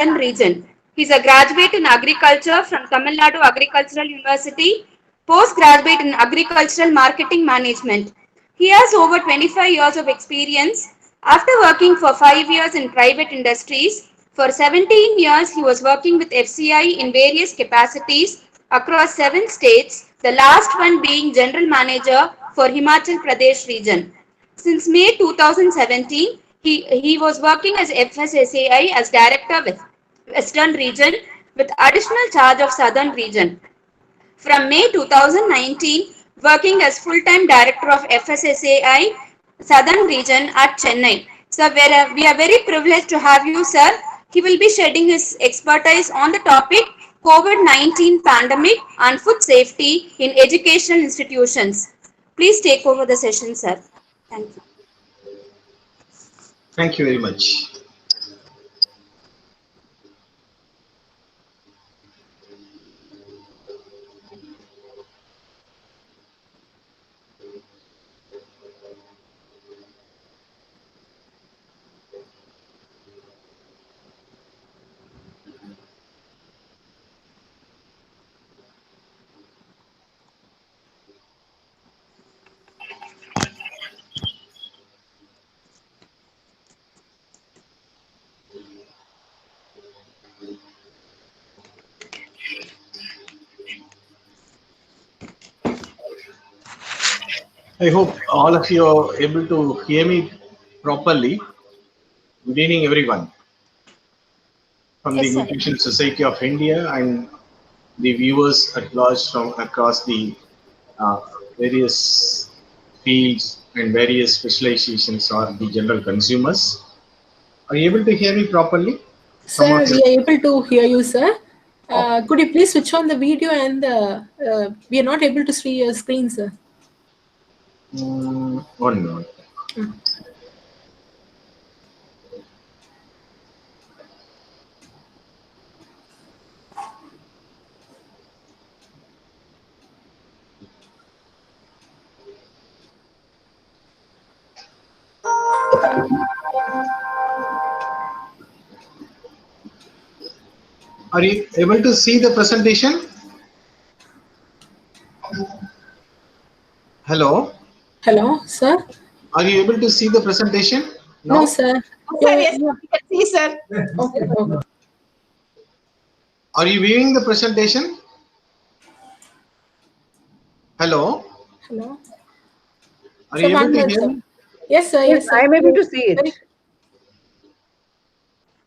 Southern region. He's a graduate in agriculture from Tamil Nadu Agricultural University, postgraduate in agricultural marketing management. He has over 25 years of experience. After working for 5 years in private industries, for 17 years he was working with FCI in various capacities across 7 states, the last one being General Manager for Himachal Pradesh region. Since May 2017, he was working as FSSAI as Director with Western Region with additional charge of Southern Region. From May 2019, working as full-time Director of FSSAI Southern Region at Chennai. So we are very privileged to have you, sir. He will be shedding his expertise on the topic COVID-19 pandemic and food safety in educational institutions. Please take over the session, sir. Thank you. Thank you very much. I hope all of you are able to hear me properly. Good evening, everyone, from the Yes, sir. Nutrition Society of India and the viewers at large from across the uh, various fields and various specializations or the general consumers. Are you able to hear me properly? Some Sir, of we you. are able to hear you, sir. Oh, Could you please switch on the video and we are not able to see your screen, sir. one minute. Are you able to see the presentation? Hello? Hello, sir? Are you able to see the presentation? No, No? sir. Sir, yes, we can see, sir. Okay, okay. Are you viewing the presentation? Hello? Hello. Are Sir, you able one to minute, hear sir. me? Yes, sir. Yes, Yes, sir. I am able to see it.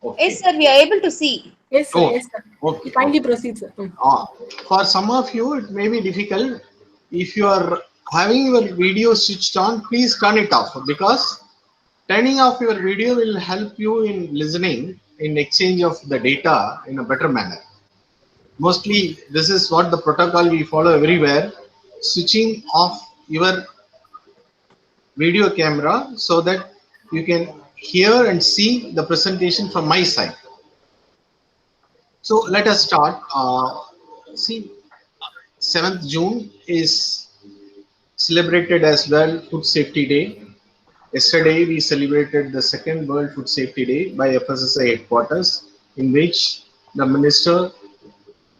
Okay. Yes, sir. We are able to see. Yes, sir. Oh, Yes, sir. okay. Kindly proceed, sir. For some of you, it may be difficult. If you are having your video switched on, please turn it off because turning off your video will help you in listening, in exchange of the data in a better manner. Mostly, this is what the protocol we follow everywhere. Switching off your video camera so that you can hear and see the presentation from my side. So let us start. See, 7th June is celebrated as World Food Safety Day. Yesterday, we celebrated the second World Food Safety Day by FSSAI headquarters, in which the Minister,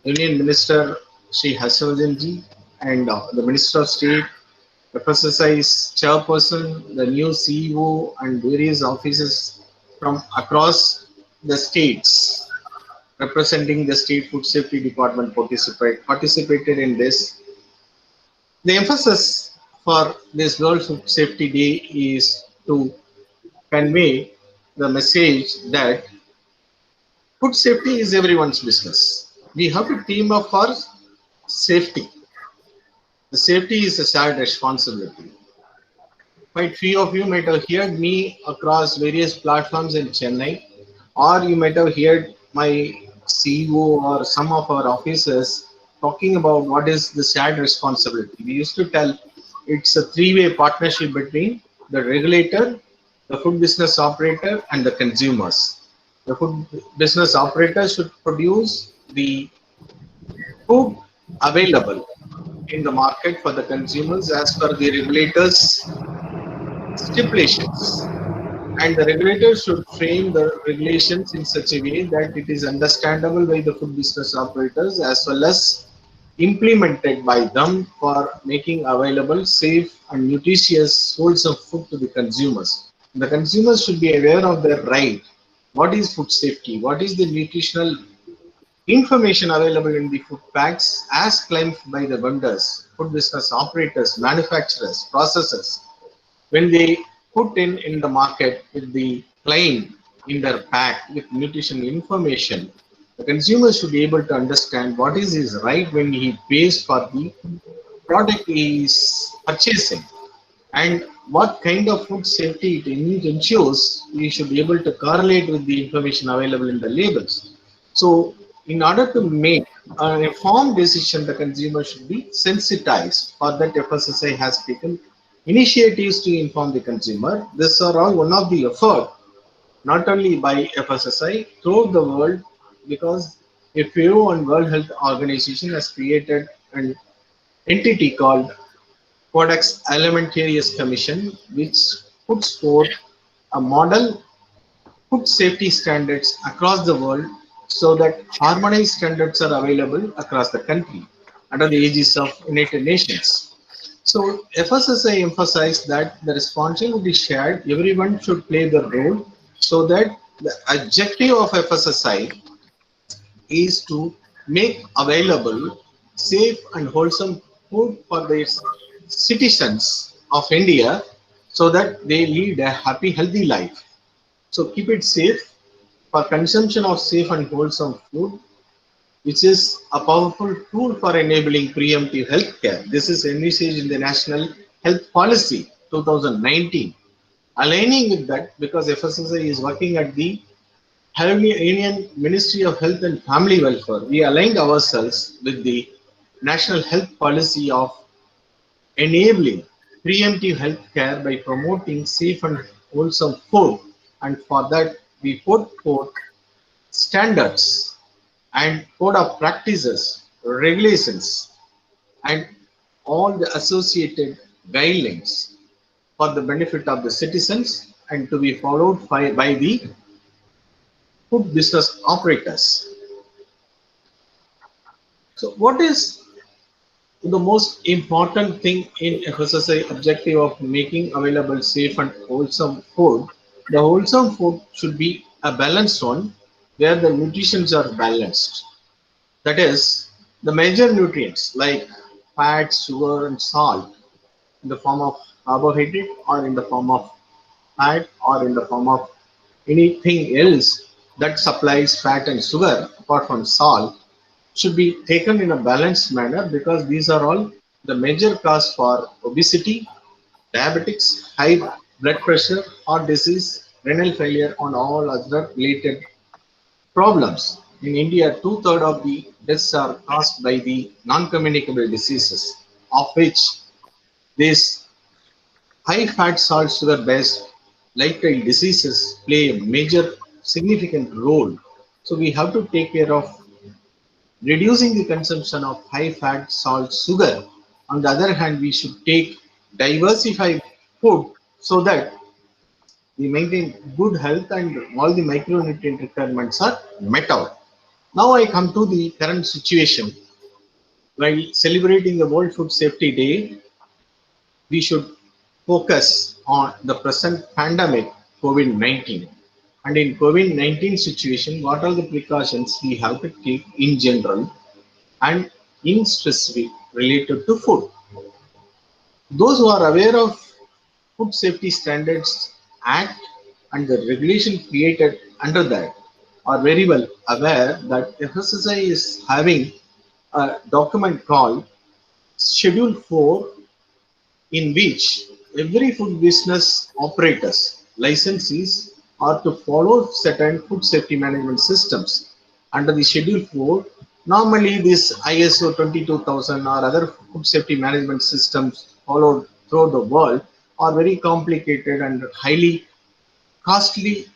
Union Minister Shri Harshvardhan ji, and the Minister of State, FSSAI's chairperson, the new CEO, and various officers from across the states representing the State Food Safety Department participated in this. The emphasis for this World Food Safety Day is to convey the message that food safety is everyone's business. We have to team up for safety. The safety is a shared responsibility. Quite few of you might have heard me across various platforms in Chennai, or you might have heard my CEO or some of our officers talking about what is the shared responsibility. We used to tell it's a three-way partnership between the regulator, the food business operator, and the consumers. The food business operator should produce the food available in the market for the consumers as per the regulators stipulations. and the regulators should frame the regulations in such a way that it is understandable by the food business operators as well as implemented by them for making available safe and nutritious wholesome food to the consumers. The consumers should be aware of their right. What is food safety? What is the nutritional information available in the food packs as claimed by the vendors, food business operators, manufacturers, processors? When they put in the market with the claim in their pack with nutritional information, the consumer should be able to understand what is his right when he pays for the product he is purchasing, and what kind of food safety it ensures. We should be able to correlate with the information available in the labels. So in order to make an informed decision, the consumer should be sensitized. For that, FSSI has taken initiatives to inform the consumer. These are all one of the effort, not only by FSSI, throughout the world, because FAO and World Health Organization has created an entity called Codex Alimentarius Commission, which puts forth a model food safety standards across the world so that harmonized standards are available across the country under the aegis of United Nations. So FSSI emphasized that the responsibility is shared, everyone should play their role, so that the objective of FSSI is to make available safe and wholesome food for their citizens of India so that they lead a happy, healthy life. So keep it safe for consumption of safe and wholesome food, which is a powerful tool for enabling preemptive health care. This is envisaged in the National Health Policy 2019. Aligning with that, because FSSI is working at the Union Ministry of Health and Family Welfare, we aligned ourselves with the National Health Policy of enabling preemptive health care by promoting safe and wholesome food, and for that we put forth standards and code of practices, regulations, and all the associated guidelines for the benefit of the citizens and to be followed by the food business operators. So what is the most important thing in FSSI objective of making available safe and wholesome food? The wholesome food should be a balanced one where the nutritions are balanced. That is, the major nutrients like fat, sugar, and salt in the form of carbohydrate or in the form of fat or in the form of anything else that supplies fat and sugar apart from salt should be taken in a balanced manner, because these are all the major cause for obesity, diabetics, high blood pressure, heart disease, renal failure, and all other related problems. In India, two-thirds of the deaths are caused by the non-communicable diseases, of which these high fat, salt, sugar based lifestyle diseases play a major significant role. So we have to take care of reducing the consumption of high fat, salt, sugar. On the other hand, we should take diversified food so that we maintain good health and all the micronutrient requirements are met out. Now I come to the current situation. While celebrating the World Food Safety Day, we should focus on the present pandemic, COVID-19. And in COVID-19 situation, what are the precautions we have to take in general and in specific related to food? Those who are aware of Food Safety Standards Act and the regulation created under that are very well aware that FSSI is having a document called Schedule 4, in which every food business operators, licensees are to follow certain food safety management systems. Under the Schedule 4, normally this ISO 22000 or other food safety management systems followed throughout the world are very complicated and highly costly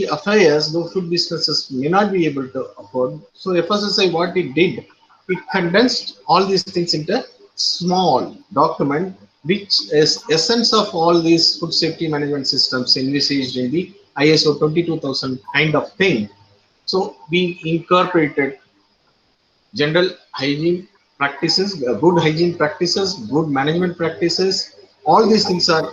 affairs, though food businesses may not be able to afford. So FSSI, what it did, it condensed all these things into small document which is essence of all these food safety management systems envisaged in the ISO 22000 kind of thing. So we incorporated general hygiene practices, good hygiene practices, good management practices. All these things are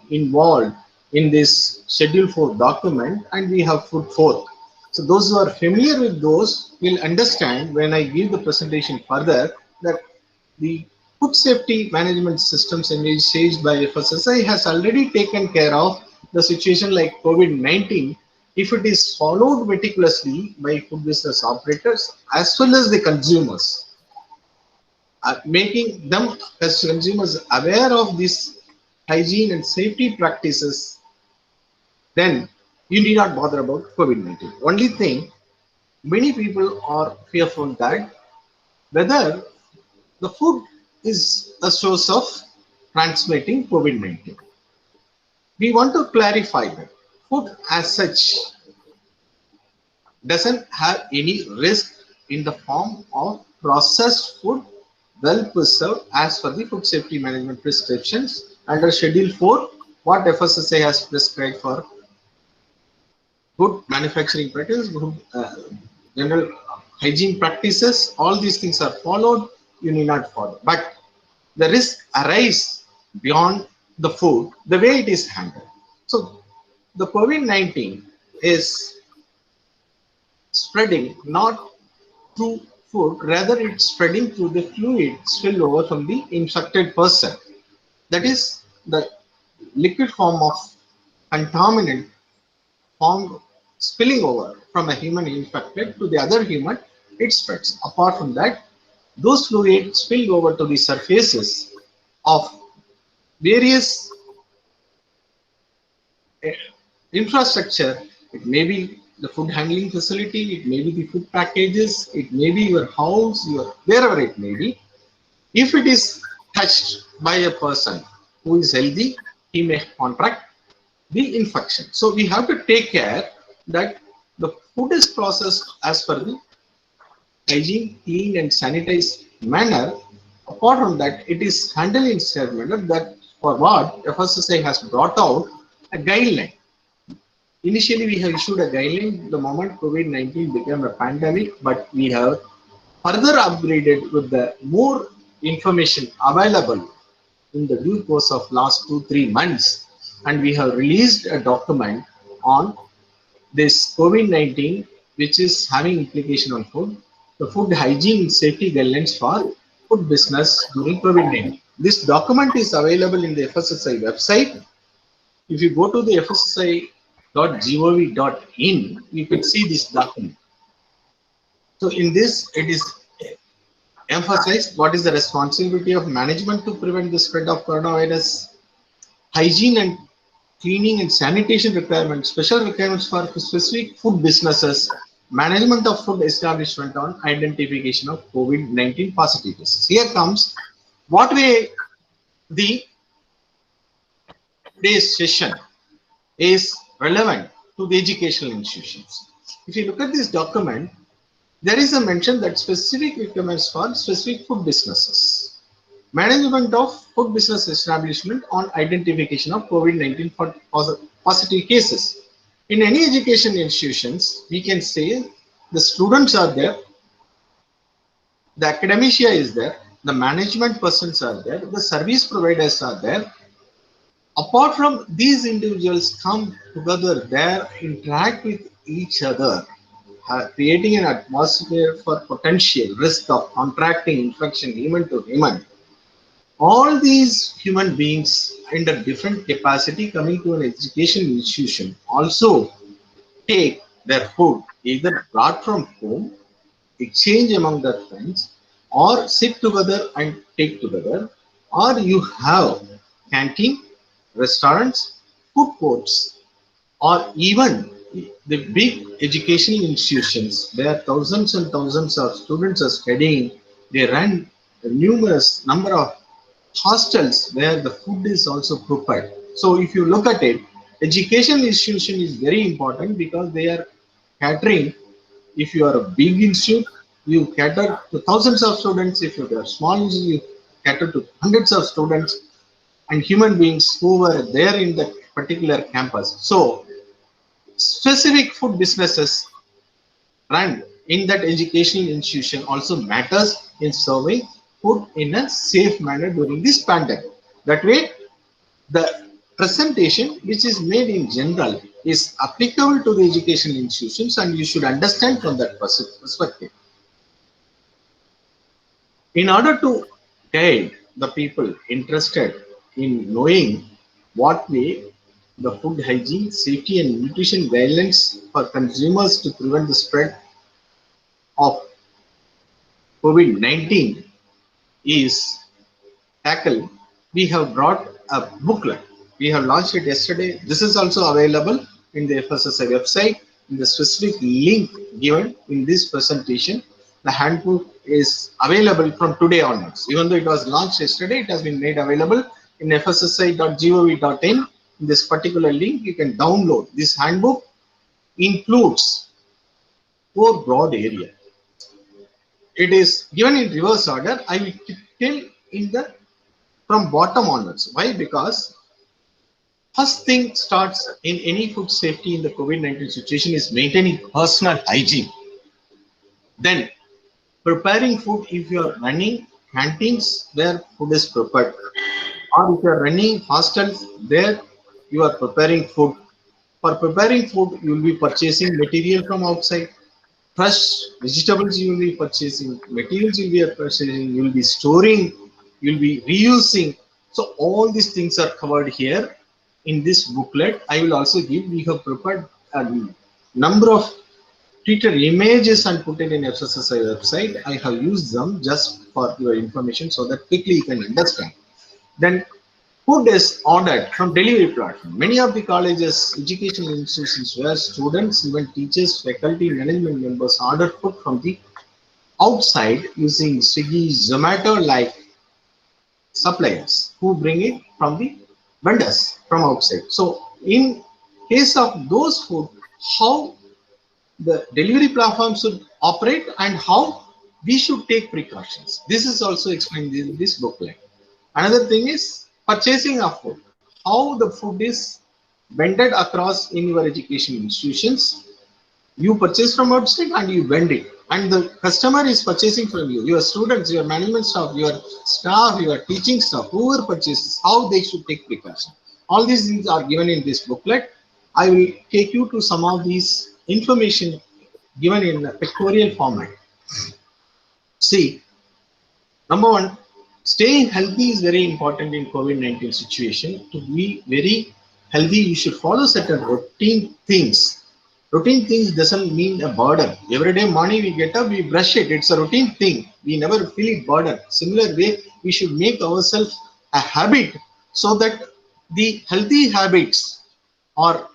involved in this Schedule 4 document, and we have put forth. So those who are familiar with those will understand when I give the presentation further that the food safety management systems envisaged by FSSAI has already taken care of the situation like COVID-19 if it is followed meticulously by food business operators as well as the consumers, making them as consumers aware of these hygiene and safety practices, then you need not bother about COVID-19. Only thing, many people are fearful that whether the food is a source of transmitting COVID-19. We want to clarify that food as such doesn't have any risk in the form of processed food well preserved as per the food safety management prescriptions under Schedule 4, what FSSAI has prescribed for good manufacturing practices, good general hygiene practices. All these things are followed, you need not follow. But the risk arise beyond the food, the way it is handled. So the COVID-19 is spreading not through food, rather it's spreading through the fluid spill over from the infected person. That is the liquid form of contaminant formed spilling over from a human infected to the other human, it spreads. Apart from that, those fluids spill over to the surfaces of various infrastructure. It may be the food handling facility, it may be the food packages, it may be your house, your wherever it may be. If it is touched by a person who is healthy, he may contract the infection. So we have to take care that the food is processed as per the hygiene, clean and sanitized manner. Apart from that, it is handled in such manner that for what FSSAI has brought out a guideline. Initially, we have issued a guideline the moment COVID-19 became a pandemic, but we have further upgraded with the more information available in the due course of last 2-3 months, and we have released a document on this COVID-19 which is having implication on food, the food hygiene safety guidelines for food business during COVID-19. This document is available in the FSSAI website. If you go to the fssai.gov.in, you can see this document. So in this, it is emphasized what is the responsibility of management to prevent the spread of coronavirus, hygiene and cleaning and sanitation requirements, special requirements for specific food businesses, management of food establishment on identification of COVID-19 positive cases. Here comes what way the today's session is relevant to the educational institutions. If you look at this document, there is a mention that specific requirements for specific food businesses. Management of food business establishment on identification of COVID-19 for positive cases. In any education institutions, we can say the students are there, the academia is there, the management persons are there, the service providers are there. Apart from these individuals come together there, interact with each other, creating an atmosphere for potential risk of contracting infection human to human. All these human beings under different capacity coming to an education institution also take their food either brought from home, exchange among their friends, or sit together and take together, or you have canteen, restaurants, food courts, or even the big educational institutions where thousands and thousands of students are studying. They run a numerous number of hostels where the food is also prepared. So if you look at it, educational institution is very important because they are catering. If you are a big institute, you cater to thousands of students. If you are a small institute, cater to hundreds of students and human beings who were there in that particular campus. So specific food businesses run in that educational institution also matters in serving food in a safe manner during this pandemic. That way, the presentation which is made in general is applicable to the educational institutions, and you should understand from that perspective. In order to guide the people interested in knowing what way the food hygiene, safety and nutrition guidelines for consumers to prevent the spread of COVID-19 is tackled, we have brought a booklet. We have launched it yesterday. This is also available in the FSSI website in the specific link given in this presentation. The handbook is available from today onwards. Even though it was launched yesterday, it has been made available in fssi.gov.in. In this particular link, you can download. This handbook includes 4 broad areas. It is given in reverse order. I will tell in the from bottom onwards. Why? Because first thing starts in any food safety in the COVID-19 situation is maintaining personal hygiene. Then preparing food if you are running canteens where food is prepared, or if you are running hostels there you are preparing food. For preparing food, you will be purchasing material from outside. Fresh vegetables you will be purchasing, materials you will be purchasing, you will be storing, you will be reusing. So all these things are covered here in this booklet. I will also give, we have prepared a number of treated images and put it in FSSI website. I have used them just for your information so that quickly you can understand. Then food is ordered from delivery platform. Many of the colleges, educational institutions where students, even teachers, faculty, management members order food from the outside using Swiggy, Zomato like suppliers who bring it from the vendors from outside. So in case of those food, how the delivery platform should operate and how we should take precautions. This is also explained in this booklet. Another thing is purchasing of food. How the food is vended across in your education institutions. You purchase from outside and you vend it. And the customer is purchasing from you. Your students, your management staff, your staff, your teaching staff, whoever purchases, how they should take precaution. All these things are given in this booklet. I will take you to some of these information given in a pictorial format. See, number one, staying healthy is very important in COVID-19 situation. To be very healthy, you should follow certain routine things. Routine things doesn't mean a burden. Every day morning we get up, we brush it. It's a routine thing. We never feel it burden. Similar way, we should make ourselves a habit so that the healthy habits are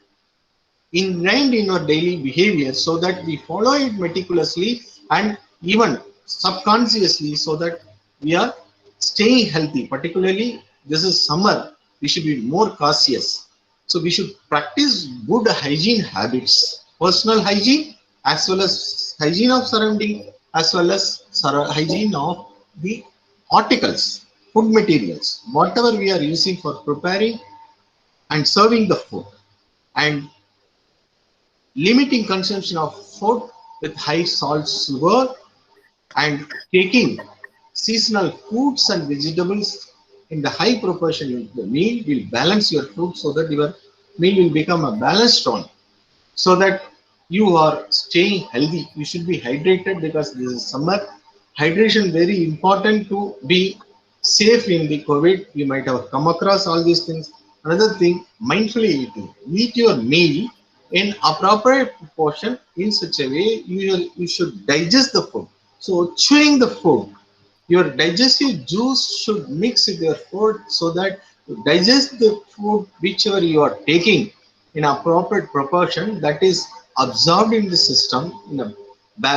ingrained in our daily behavior so that we follow it meticulously and even subconsciously so that we are staying healthy. Particularly, this is summer, we should be more cautious. So we should practice good hygiene habits, personal hygiene as well as hygiene of surrounding, as well as hygiene of the articles, food materials, whatever we are using for preparing and serving the food, and limiting consumption of food with high salt, sugar, and taking seasonal fruits and vegetables in the high proportion in the meal will balance your food so that your meal will become a balanced one, so that you are staying healthy. You should be hydrated because this is summer. Hydration very important to be safe in the COVID. You might have come across all these things. Another thing, mindfully eating. Eat your meal in appropriate proportion in such a way you should digest the food. So chewing the food, your digestive juice should mix with your food so that you digest the food whichever you are taking in appropriate proportion, that is absorbed in the system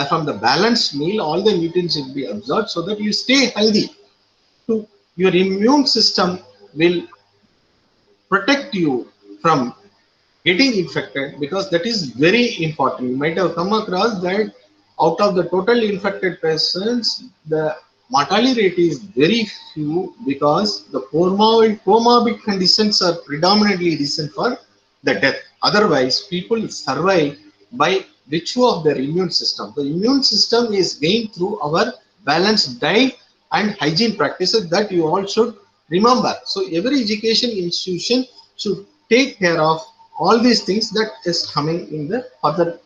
from the balanced meal. All the nutrients will be absorbed so that you stay healthy. So your immune system will protect you from getting infected, because that is very important. You might have come across that out of the total infected persons, the mortality rate is very few because the comorbid conditions are predominantly reason for the death. Otherwise, people survive by virtue of their immune system. The immune system is gained through our balanced diet and hygiene practices that you all should remember. So every education institution should take care of all these things that is coming in the further.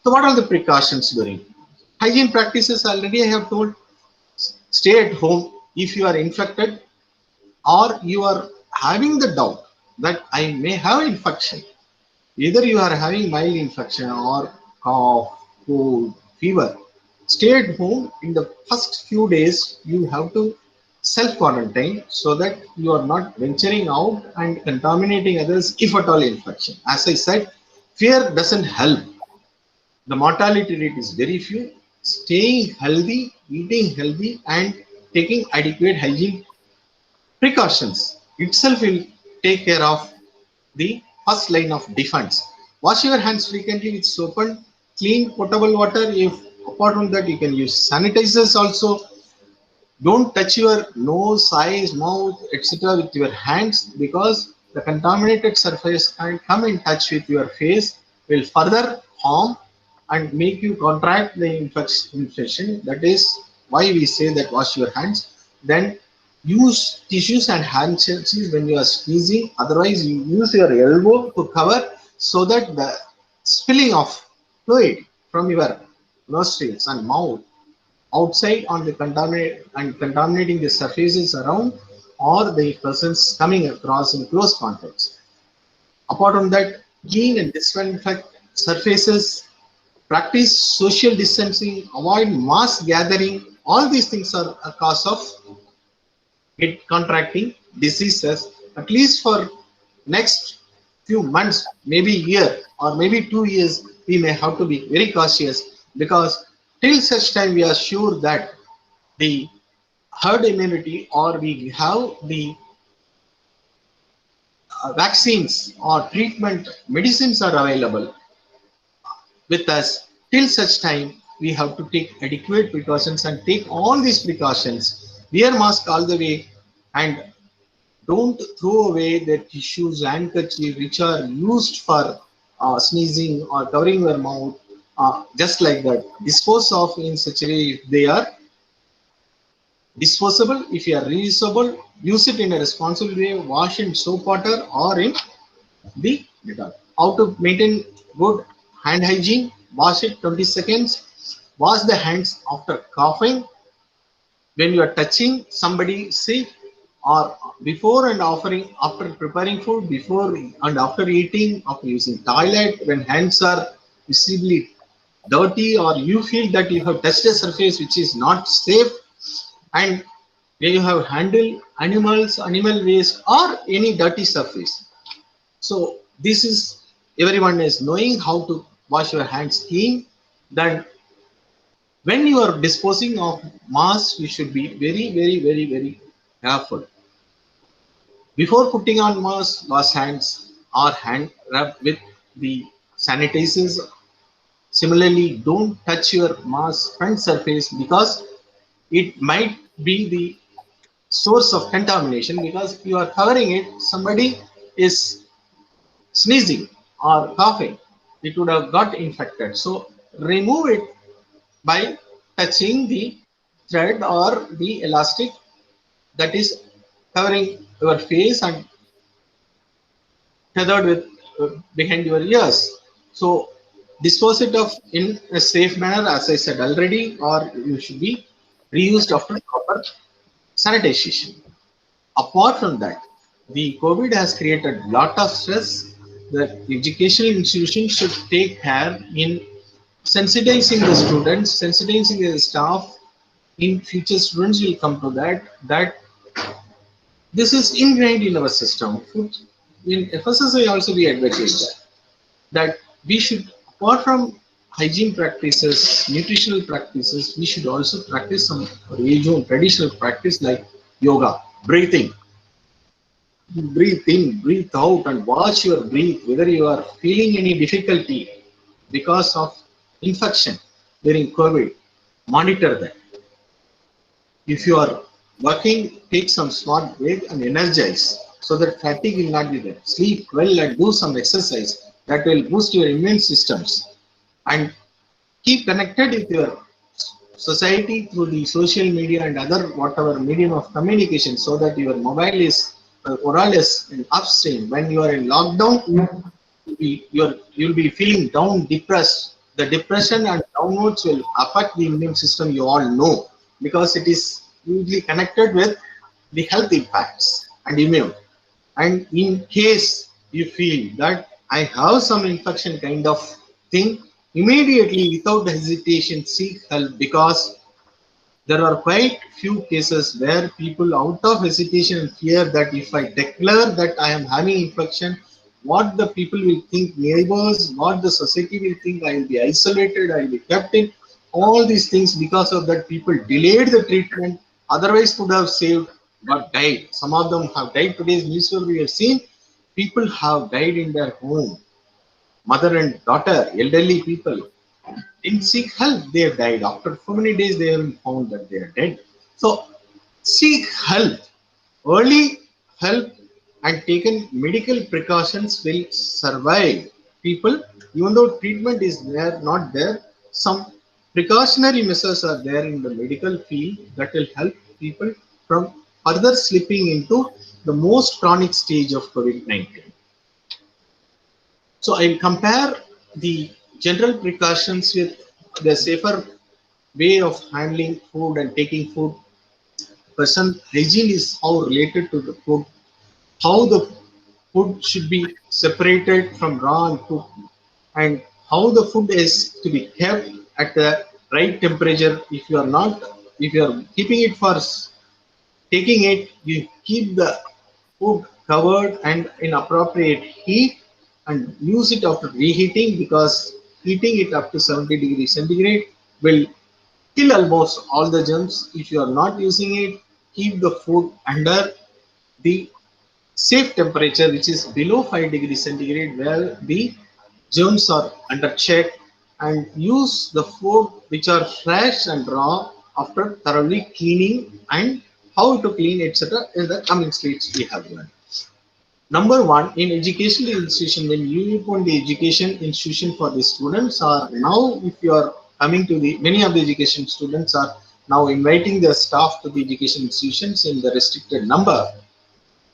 So what are the precautions during hygiene practices? Already I have told, stay at home if you are infected or you are having the doubt that I may have infection. Either you are having mild infection or cough, cold, fever. Stay at home. In the first few days, you have to self quarantine so that you are not venturing out and contaminating others if at all infection. As I said, fear doesn't help. The mortality rate is very few. Staying healthy, eating healthy, and taking adequate hygiene precautions itself will take care of the first line of defense. Wash your hands frequently with soap and clean potable water. If apart from that, you can use sanitizers also. Don't touch your nose, eyes, mouth, etc. with your hands because the contaminated surface can come in touch with your face, will further harm and make you contract the infection. That is why we say that wash your hands. Then use tissues and handkerchiefs when you are squeezing. Otherwise, you use your elbow to cover so that the spilling of fluid from your nostrils and mouth outside on the contaminating the surfaces around or the persons coming across in close contacts. Apart from that, clean and disinfect surfaces, practice social distancing, avoid mass gathering. All these things are a cause of contracting diseases. At least for next few months, maybe year or maybe 2 years, we may have to be very cautious because till such time we are sure that the herd immunity or we have the vaccines or treatment medicines are available with us. Till such time we have to take adequate precautions and take all these precautions, wear mask all the way, and don't throw away the tissues, handkerchief which are used for sneezing or covering your mouth, just like that. Dispose of in such a way if they are disposable. If you are reusable, use it in a responsible way. Wash in soap water or in the Dettol. How to maintain good hand hygiene? Wash it 20 seconds. Wash the hands after coughing. When you are touching somebody sick or before and after preparing food, before and after eating, after using toilet, when hands are visibly dirty or you feel that you have touched a surface which is not safe, and when you have handled animals, animal waste or any dirty surface. So this is, everyone is knowing how to wash your hands clean. Then when you are disposing of mass, you should be very careful. Before putting on mask, wash hands or hand rub with the sanitizers. Similarly, don't touch your mask front surface because it might be the source of contamination because you are covering it. Somebody is sneezing or coughing, it would have got infected. So remove it by touching the thread or the elastic that is covering your face and tethered with behind your ears. So dispose it of in a safe manner, as I said already, or you should be reused after proper sanitization. Apart from that, the COVID has created a lot of stress. The educational institutions should take care in sensitizing the students, sensitizing the staff. In future, students will come to that this is ingrained in our system. In FSSI also we advocate that we should, apart from hygiene practices, nutritional practices, we should also practice some regional traditional practice like yoga, breathing. Breathe in, breathe out, and watch your breath. Whether you are feeling any difficulty because of infection during COVID, monitor that. If you are working, take some smart break and energize so that fatigue will not be there. Sleep well and do some exercise that will boost your immune systems, and keep connected with your society through the social media and other whatever medium of communication, so that your mobile is oral is in upstream. When you are in lockdown, you'll be feeling down, depressed. The depression and downwards will affect the immune system, you all know, because it is usually connected with the health impacts and immune. And in case you feel that I have some infection kind of thing, immediately without hesitation seek help, because there are quite few cases where people out of hesitation and fear that if I declare that I am having infection, what the people will think, neighbors, what the society will think, I will be isolated, I will be kept in, all these things. Because of that, people delayed the treatment, otherwise could have saved, but died. Some of them have died. Today's newspaper we have seen, people have died in their home, mother and daughter, elderly people didn't seek help, they have died. After so many days, they have found that they are dead. So, seek help. Early help and taken medical precautions will survive people. Even though treatment is there, not there, some precautionary measures are there in the medical field that will help people from further slipping into the most chronic stage of COVID-19. So I'll compare the general precautions with the safer way of handling food and taking food. Person hygiene is how related to the food, how the food should be separated from raw and cooked, and how the food is to be kept at the right temperature. If you are not, if you are keeping it for taking it, you keep the food covered and in appropriate heat and use it after reheating, because heating it up to 70 degrees centigrade will kill almost all the germs. If you are not using it, keep the food under the safe temperature, which is below 5 degrees centigrade, where the germs are under check, and use the food which are fresh and raw after thoroughly cleaning, and how to clean, etc. in the coming slides we have learned. Number one, in educational institution, when you open the education institution for the students, are now, if you are coming to the, many of the education students are now inviting their staff to the education institutions in the restricted number.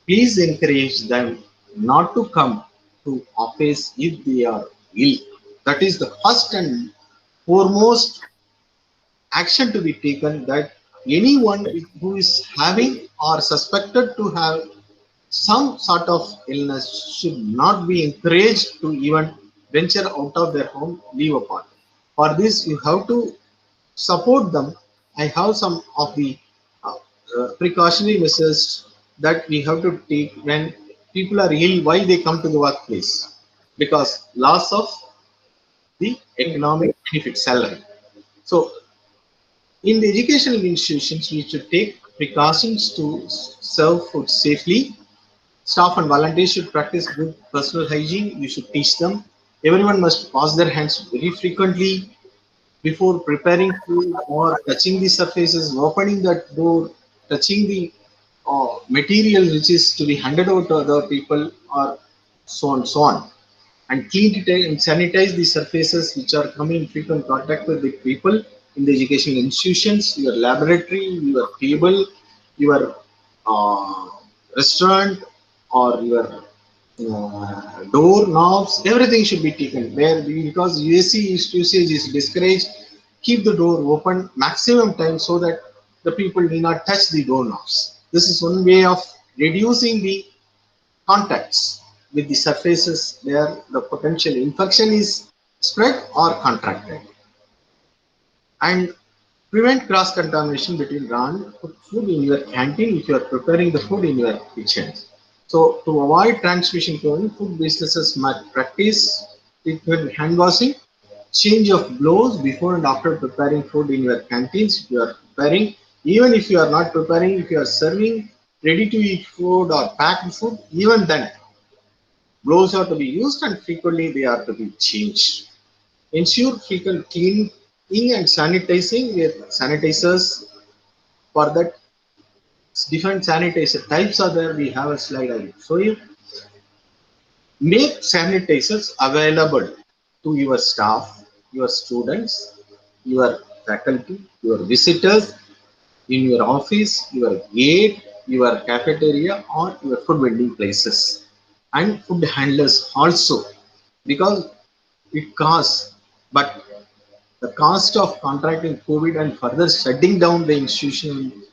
Please encourage them not to come to office if they are ill. That is the first and foremost action to be taken, that anyone who is having or suspected to have some sort of illness should not be encouraged to even venture out of their home, leave apart. For this, you have to support them. I have some of the precautionary measures that we have to take when people are ill, why they come to the workplace, because loss of the economic benefit salary. So in the educational institutions, we should take precautions to serve food safely. Staff and volunteers should practice good personal hygiene. You should teach them. Everyone must wash their hands very frequently before preparing food or touching the surfaces, opening that door, touching the material which is to be handed over to other people, or so on, so on. And clean it and sanitize the surfaces which are coming in frequent contact with the people in the educational institutions, your laboratory, your table, your restaurant, or your door knobs, everything should be taken where, because USC usage is discouraged. Keep the door open maximum time so that the people need not touch the door knobs. This is one way of reducing the contacts with the surfaces where the potential infection is spread or contracted, and prevent cross contamination between raw and cooked food in your canteen if you are preparing the food in your kitchen. So to avoid transmission, food businesses must practice frequent hand washing, change of gloves before and after preparing food in your canteens. If you are preparing, even if you are not preparing, if you are serving ready to eat food or packed food, even then gloves are to be used and frequently they are to be changed. Ensure frequent cleaning and sanitizing with sanitizers, For that, different sanitizer types are there. We have a slide I will show you. Make sanitizers available to your staff, your students, your faculty, your visitors, in your office, your gate, your cafeteria, or your food vending places, and food handlers also, because it costs. But the cost of contracting COVID and further shutting down the institution,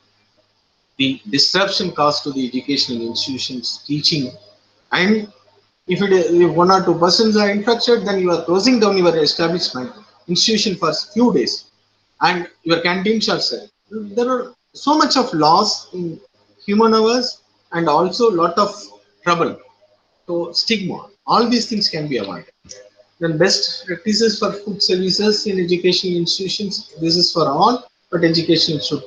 the disruption caused to the educational institutions teaching, and if 1 or 2 persons are infected, then you are closing down your establishment institution for few days, and your canteens are set. There are so much of loss in human hours and also lot of trouble. So stigma, all these things can be avoided. Then best practices for food services in educational institutions. This is for all, but institutions should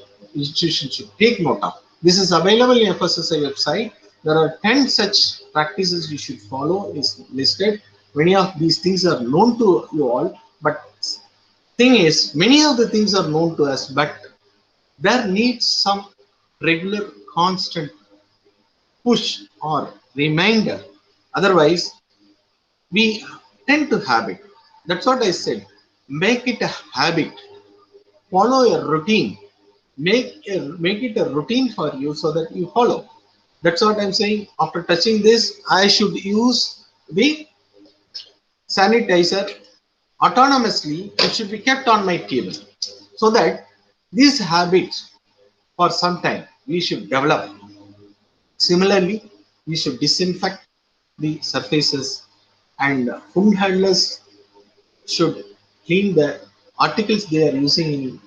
take note of. This is available in FSSI website. There are 10 such practices you should follow is listed. Many of these things are known to you all, but thing is, many of the things are known to us, but there needs some regular, constant push or reminder. Otherwise, we tend to habit. That's what I said. Make it a habit. Follow a routine. Make it a routine for you so that you follow. That's what I'm saying. After touching this, I should use the sanitizer autonomously. It should be kept on my table so that these habits for some time we should develop. Similarly, we should disinfect the surfaces, and food handlers should clean the articles they are using in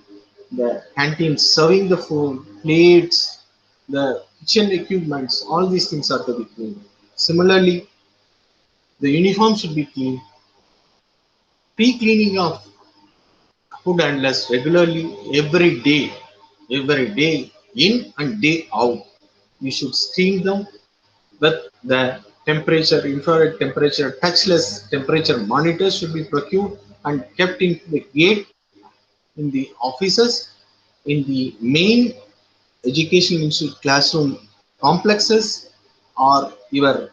the canteen, serving the food, plates, the kitchen equipments, all these things are to be cleaned. Similarly, the uniform should be cleaned. Pre-cleaning of food handlers regularly, every day, in and day out. We should steam them with the temperature, infrared temperature, touchless temperature monitors should be procured and kept in the gate, in the offices, in the main education institute classroom complexes, or your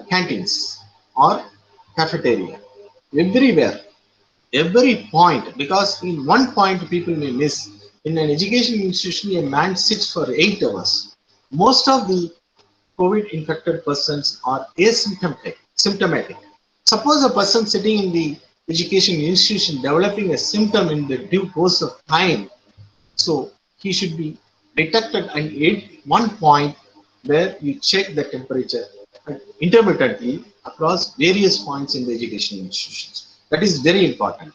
canteens or cafeteria. Everywhere, every point, because in one point people may miss. In an education institution, a man sits for 8 hours. Most of the COVID infected persons are symptomatic. Suppose a person sitting in the education institution developing a symptom in the due course of time, so he should be detected at one point where you check the temperature intermittently across various points in the education institutions. That is very important.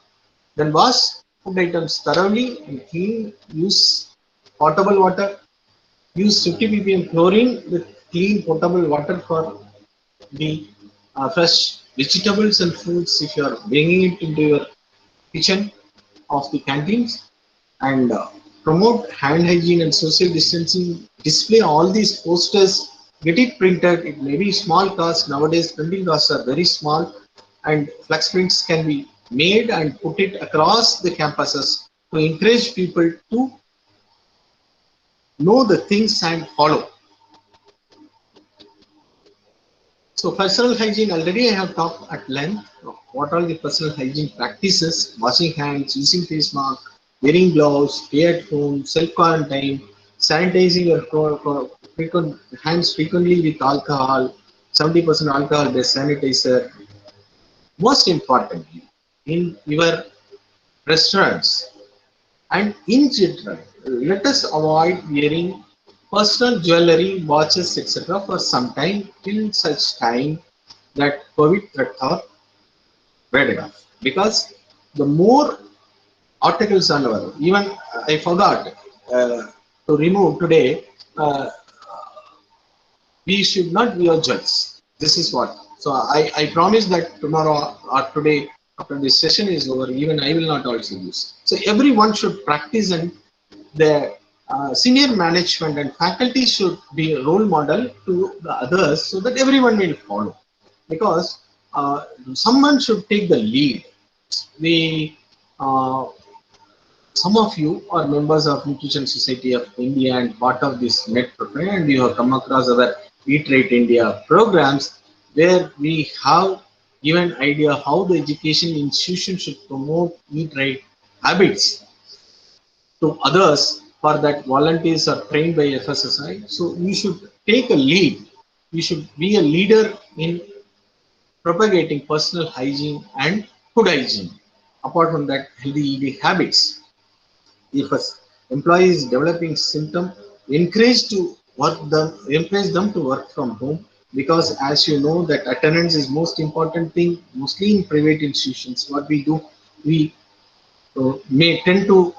Then wash food items thoroughly and clean. Use potable water. Use 50 ppm chlorine with clean potable water for the fresh vegetables and fruits if you are bringing it into your kitchen of the canteens, and promote hand hygiene and social distancing. Display all these posters, get it printed. It may be small cost. Nowadays printing costs are very small, and flex prints can be made and put it across the campuses to encourage people to know the things and follow. So personal hygiene, already I have talked at length. What are the personal hygiene practices? Washing hands, using face mask, wearing gloves, stay at home, self-quarantine, sanitizing your hands frequently with alcohol, 70% alcohol-based sanitizer. Most importantly, in your restaurants and in general, let us avoid wearing personal jewelry, watches, etc. for some time till such time that COVID threats are read off. Because the more articles on our, even I forgot to remove today, we should not wear jewels. This is what. So I promise that tomorrow or today after this session is over, even I will not also use. So everyone should practice, and the senior management and faculty should be a role model to the others so that everyone will follow. Because someone should take the lead. The some of you are members of Nutrition Society of India and part of this net profile, and you have come across our Eat Right India programs where we have given idea how the education institution should promote eat right habits to others. For that, volunteers are trained by FSSI. So you should take a lead. You should be a leader in propagating personal hygiene and food hygiene. Apart from that, healthy eating habits. If an employee is developing symptom, encourage them to work from home, because as you know that attendance is most important thing mostly in private institutions. What we do, we may tend to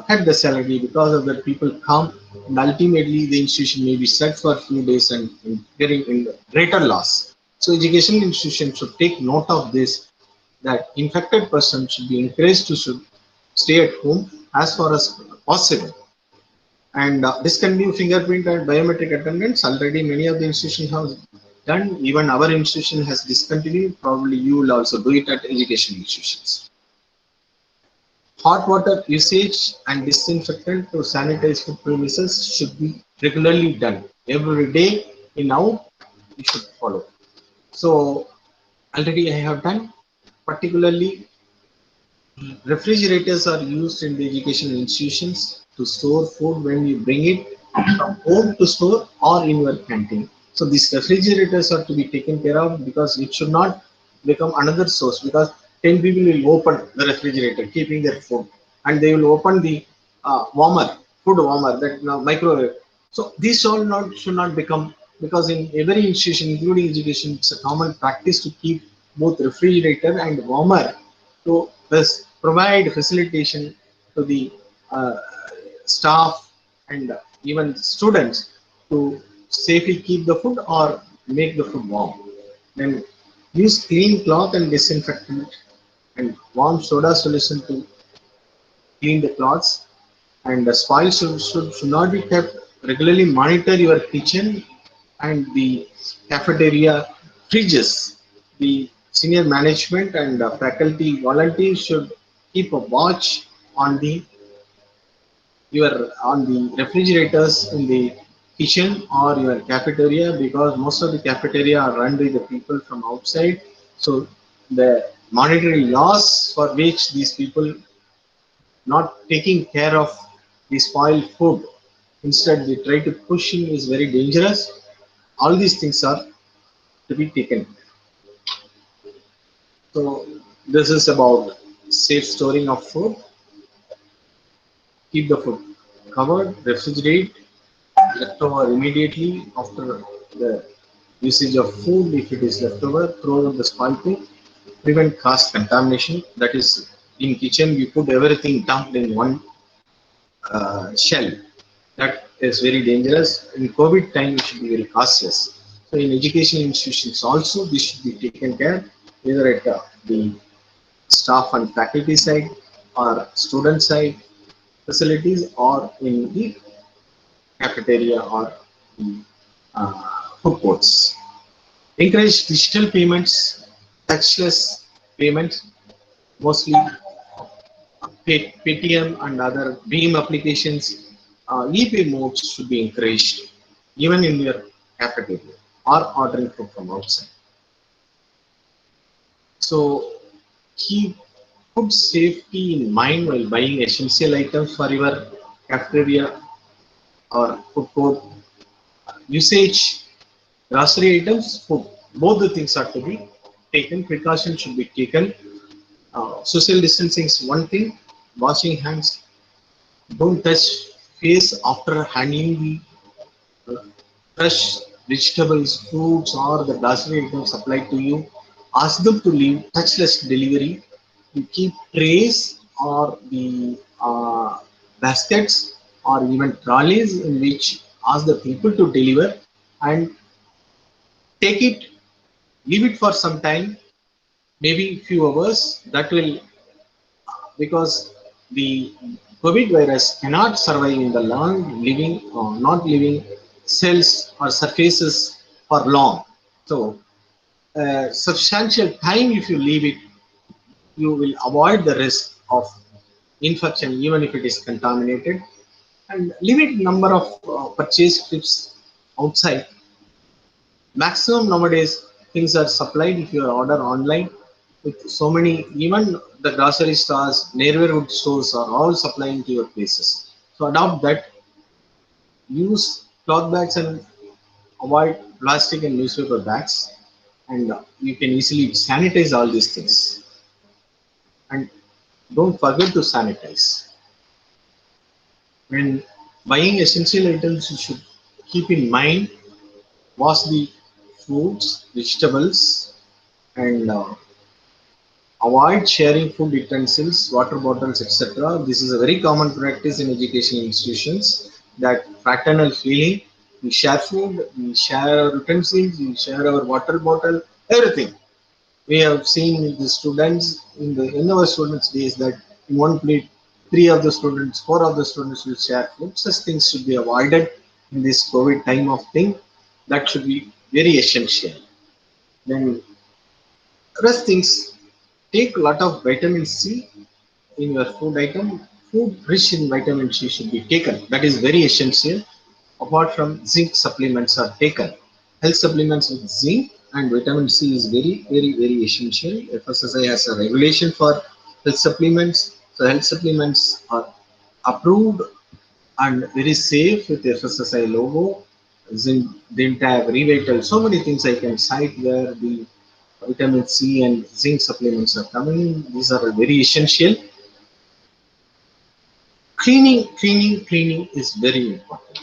cut the salary because of that people come, and ultimately the institution may be shut for a few days and getting in greater loss. So educational institutions should take note of this, that infected person should be encouraged to should stay at home as far as possible. And discontinue fingerprint and biometric attendance. Already many of the institutions have done. Even our institution has discontinued. Probably you will also do it at education institutions. Hot water usage and disinfectant to sanitize food premises should be regularly done. Every day in out, you should follow. So already I have done. Particularly, refrigerators are used in the education institutions to store food when you bring it from home to store or in your canteen. So these refrigerators are to be taken care of, because it should not become another source, because 10 people will open the refrigerator keeping their food, and they will open the food warmer, that microwave. So these all not should not become, because in every institution including education it's a common practice to keep both refrigerator and warmer to thus provide facilitation to the staff and even students to safely keep the food or make the food warm. Then use clean cloth and disinfectant and warm soda solution to clean the cloths. And the spoil should not be kept. Regularly monitor your kitchen and the cafeteria fridges. The senior management and faculty volunteers should keep a watch on the refrigerators in the kitchen or your cafeteria, because most of the cafeteria are run by the people from outside. So the monetary loss for which these people not taking care of the spoiled food, instead they try to push in, is very dangerous. All these things are to be taken. So this is about safe storing of food. Keep the food covered, refrigerate, leftover immediately after the usage of food. If it is leftover, throw in the spoiled thing. Prevent cross contamination. That is, in kitchen we put everything dumped in one shell. That is very dangerous. In COVID time, we should be very cautious. So in education institutions also, this should be taken care, either at the staff and faculty side or student side facilities, or in the cafeteria or the food courts. Encourage digital payments, touchless payments, mostly Paytm and other Beam applications. ePay modes should be encouraged even in your cafeteria or ordering food from outside. So keep food safety in mind while buying essential items for your cafeteria or food court. Usage, grocery items, food, both the things are to be taken. Precaution should be taken. Social distancing is one thing. Washing hands. Don't touch face after handling the fresh vegetables, fruits, or the grocery items supplied to you. Ask them to leave touchless delivery. You keep trays or the baskets or even trolleys in which ask the people to deliver, and take it, leave it for some time, maybe few hours. That will, because the COVID virus cannot survive in the long living or not living cells or surfaces for long. So substantial time if you leave it, you will avoid the risk of infection even if it is contaminated, and limit number of purchase trips outside. Maximum nowadays things are supplied if you order online with so many, even the grocery stores, neighborhood stores are all supplying to your places. So adopt that, use cloth bags and avoid plastic and newspaper bags, and you can easily sanitize all these things. And don't forget to sanitize. When buying essential items, you should keep in mind wash the fruits, vegetables, and avoid sharing food utensils, water bottles, etc. This is a very common practice in education institutions. That fraternal feeling. We share food, we share our utensils, we share our water bottle, everything. We have seen the students in our students' days that in one plate, three of the students, four of the students will share food. Such things should be avoided in this COVID time of thing. That should be very essential. Then rest things, take a lot of vitamin C in your food item. Food rich in vitamin C should be taken. That is very essential. Apart from zinc supplements are taken. Health supplements with zinc and vitamin C is very, very, very essential. FSSI has a regulation for health supplements. So health supplements are approved and very safe with FSSI logo. Zinc, Dintag, Revital, so many things I can cite where the vitamin C and zinc supplements are coming. These are very essential. Cleaning is very important.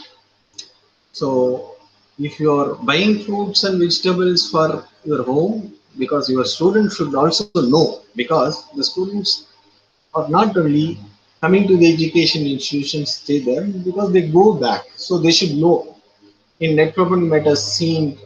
So if you are buying fruits and vegetables for your home, because your students should also know, because the students are not only coming to the education institutions stay there because they go back, so they should know. In Netpropan might have seen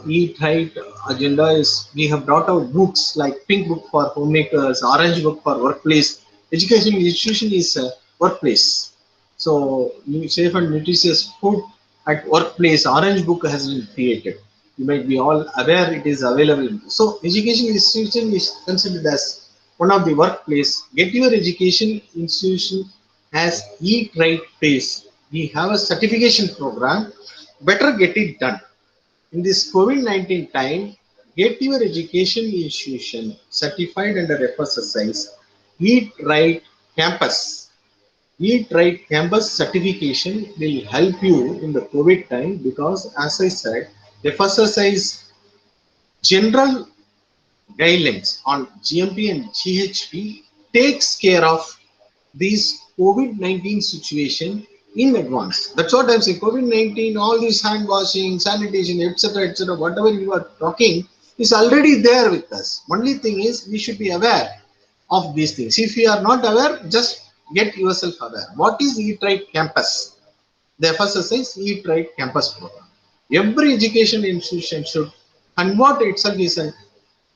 Eat Right agenda is we have brought out books like Pink Book for homemakers, Orange Book for workplace. Education institution is a workplace. So safe and nutritious food at workplace, Orange Book has been created. You might be all aware it is available. So education institution is considered as one of the workplace. Get your education institution as Eat Right place. We have a certification program. Better get it done. In this COVID-19 time, get your education institution certified under FSSI's Eat Right Campus. Eat Right Campus certification will help you in the COVID time because, as I said, FSSI's general guidelines on GMP and GHP takes care of these COVID-19 situation in advance. That's what I'm saying. COVID-19, all this hand washing, sanitation, etc., whatever you are talking is already there with us. Only thing is we should be aware of these things. If you are not aware, just get yourself aware. What is Eat Right Campus? The FSSI is Eat Right Campus program. Every education institution should convert itself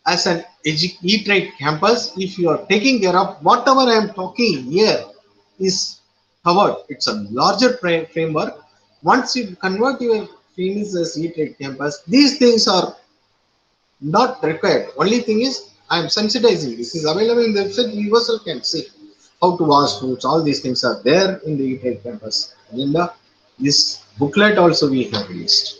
as an Eat Right Campus. If you are taking care of whatever I am talking here is covered. It's a larger framework. Once you convert your premise as Eat Right Campus, these things are not required. Only thing is I am sensitizing. This is available in the website. You yourself can see how to wash foods. All these things are there in the Eat Right Campus agenda. This booklet also we have released.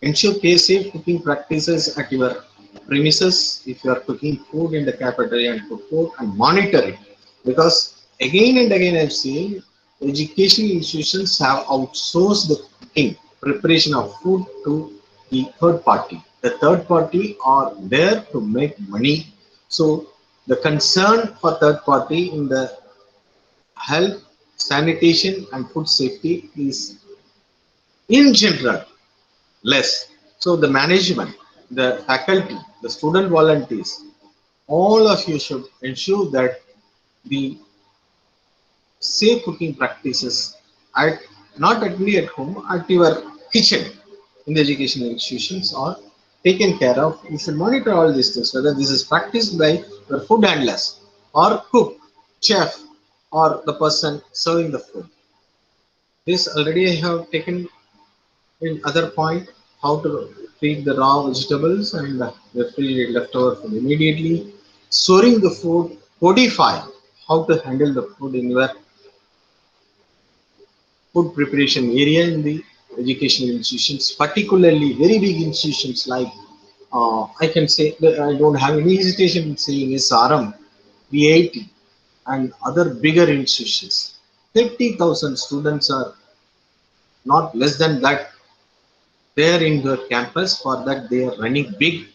Ensure safe cooking practices at your premises if you are cooking food in the cafeteria and food court, and monitor it, because again and again I've seen education institutions have outsourced the cooking preparation of food to the third party. The third party are there to make money. So the concern for third party in the health, sanitation and food safety is in general less. So the management, the faculty, the student volunteers, all of you should ensure that the safe cooking practices at not only at home, at your kitchen in the education institutions are taken care of. You should monitor all these things, whether this is practiced by your food handlers or cook, chef, or the person serving the food. This already I have taken in other point, how to treat the raw vegetables and the free leftover food immediately. Storing the food, codify how to handle the food in your food preparation area in the educational institutions, particularly very big institutions like I can say that I don't have any hesitation in saying SRM, VIT, and other bigger institutions. 50,000 students are not less than that there in their campus. For that, they are running big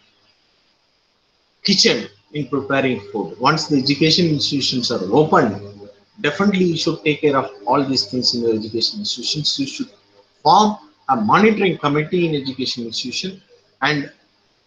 kitchen in preparing food. Once the education institutions are open, definitely you should take care of all these things in your education institutions. You should form a monitoring committee in education institution, and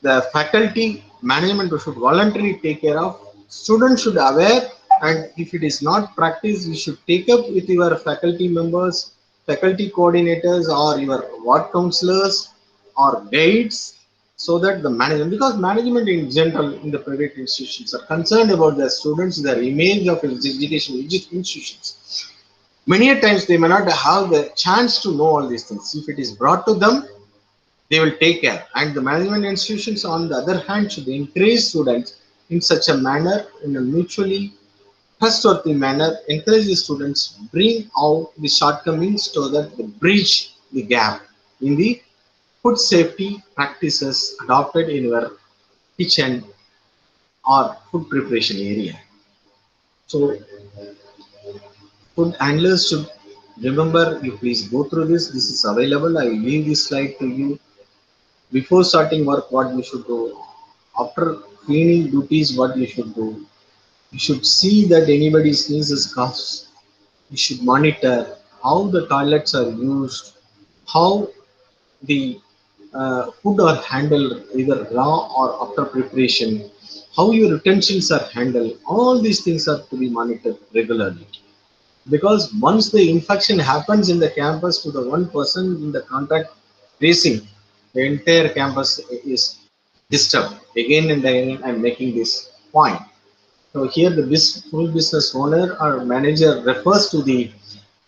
the faculty management should voluntarily take care of. Students should aware, and if it is not practiced, you should take up with your faculty members, faculty coordinators, or your ward counselors or guides, so that the management, because management in general in the private institutions are concerned about their students, their image of education institutions. Many a times they may not have the chance to know all these things. If it is brought to them, they will take care. And the management institutions, on the other hand, should encourage students in such a manner, in a mutually trustworthy manner, encourage the students, bring out the shortcomings so that they bridge the gap in the food safety practices adopted in your kitchen or food preparation area. So food handlers should remember, you please go through this. This is available. I will leave this slide to you. Before starting work, what you should do. After cleaning duties, what you should do. You should see that anybody sneezes, coughs. You should monitor how the toilets are used, how the food are handled either raw or after preparation, how your utensils are handled. All these things are to be monitored regularly. Because once the infection happens in the campus to the one person in the contact tracing, the entire campus is disturbed. Again and again, I'm making this point. So here the full business owner or manager refers to the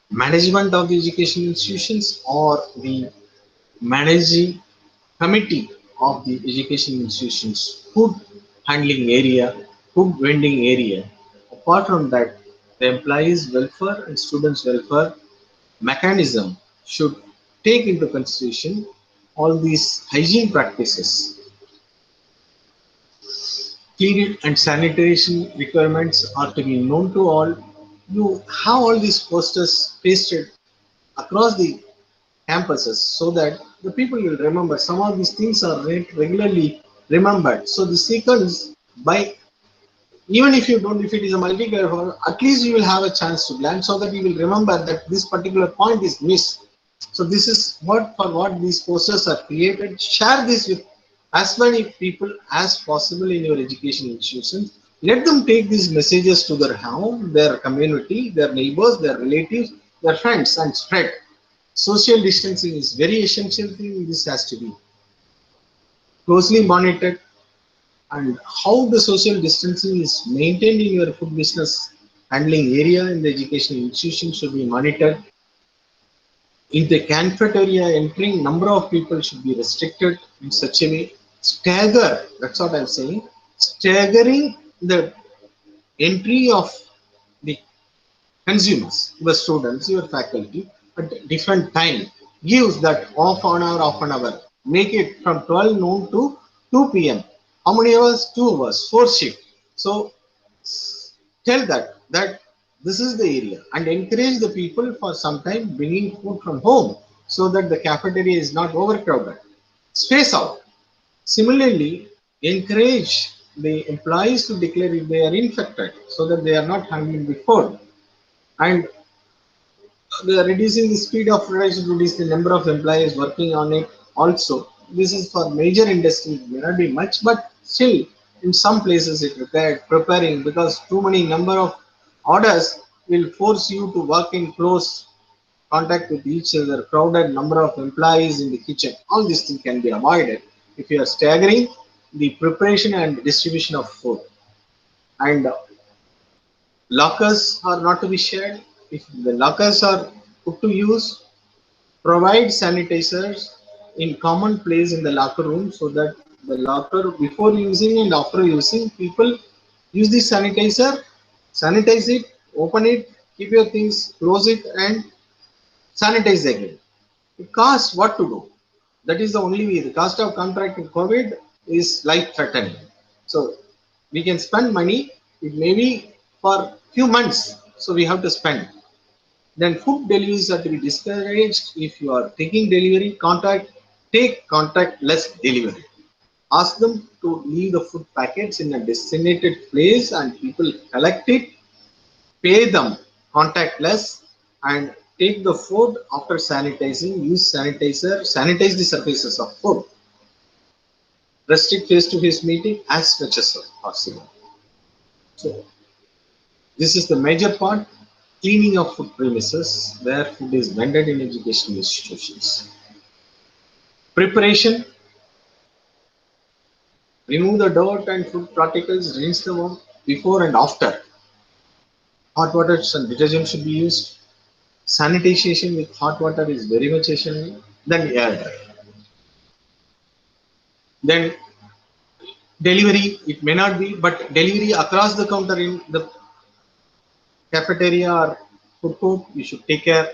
management of the education institutions or the managing committee of the education institutions, food handling area, food vending area. Apart from that, the employees' welfare and students' welfare mechanism should take into consideration all these hygiene practices. Cleaning and sanitation requirements are to be known to all. You have all these posters pasted across the campuses so that the people will remember. Some of these things are regularly remembered. So the sequence, by even if you don't, if it is a multi-color, at least you will have a chance to glance so that you will remember that this particular point is missed. So this is what for what these posters are created. Share this with as many people as possible in your education institutions. Let them take these messages to their home, their community, their neighbors, their relatives, their friends, and spread. Social distancing is very essential thing. This has to be closely monitored, and how the social distancing is maintained in your food business handling area in the educational institution should be monitored. In the cafeteria, entering number of people should be restricted in such a way. Stagger, that's what I'm saying. Staggering the entry of the consumers, your students, your faculty at different time. Gives that half an hour. Make it from 12 noon to 2 p.m. How many hours? 2 hours, 4 shift. So tell that this is the area and encourage the people for some time bringing food from home so that the cafeteria is not overcrowded. Space out. Similarly, encourage the employees to declare if they are infected so that they are not handling the food. And they are reducing the speed of production to reduce the number of employees working on it. Also, this is for major industries, may not be much, but still in some places it required preparing because too many number of orders will force you to work in close contact with each other, crowded number of employees in the kitchen. All these things can be avoided if you are staggering the preparation and distribution of food. And lockers are not to be shared. If the lockers are put to use, provide sanitizers in common place in the locker room so that the locker before using and after using, people use the sanitizer sanitize it, open it, keep your things, close it, and sanitize again. It costs what to do. That is the only way. The cost of contracting COVID is life threatening. So we can spend money. It may be for few months. So we have to spend. Then food deliveries are to be discouraged. If you are taking delivery, take contactless delivery. Ask them to leave the food packets in a designated place and people collect it, pay them contactless, and take the food after sanitizing. Use sanitizer, sanitize the surfaces of food. Restrict face-to-face meeting as much as possible. So this is the major part, cleaning of food premises where food is vended in educational institutions. Preparation, remove the dirt and food particles, rinse the water before and after. Hot water and detergent should be used. Sanitization with hot water is very much essential. Then air dry. Then delivery, it may not be, but delivery across the counter in the cafeteria or food court, you should take care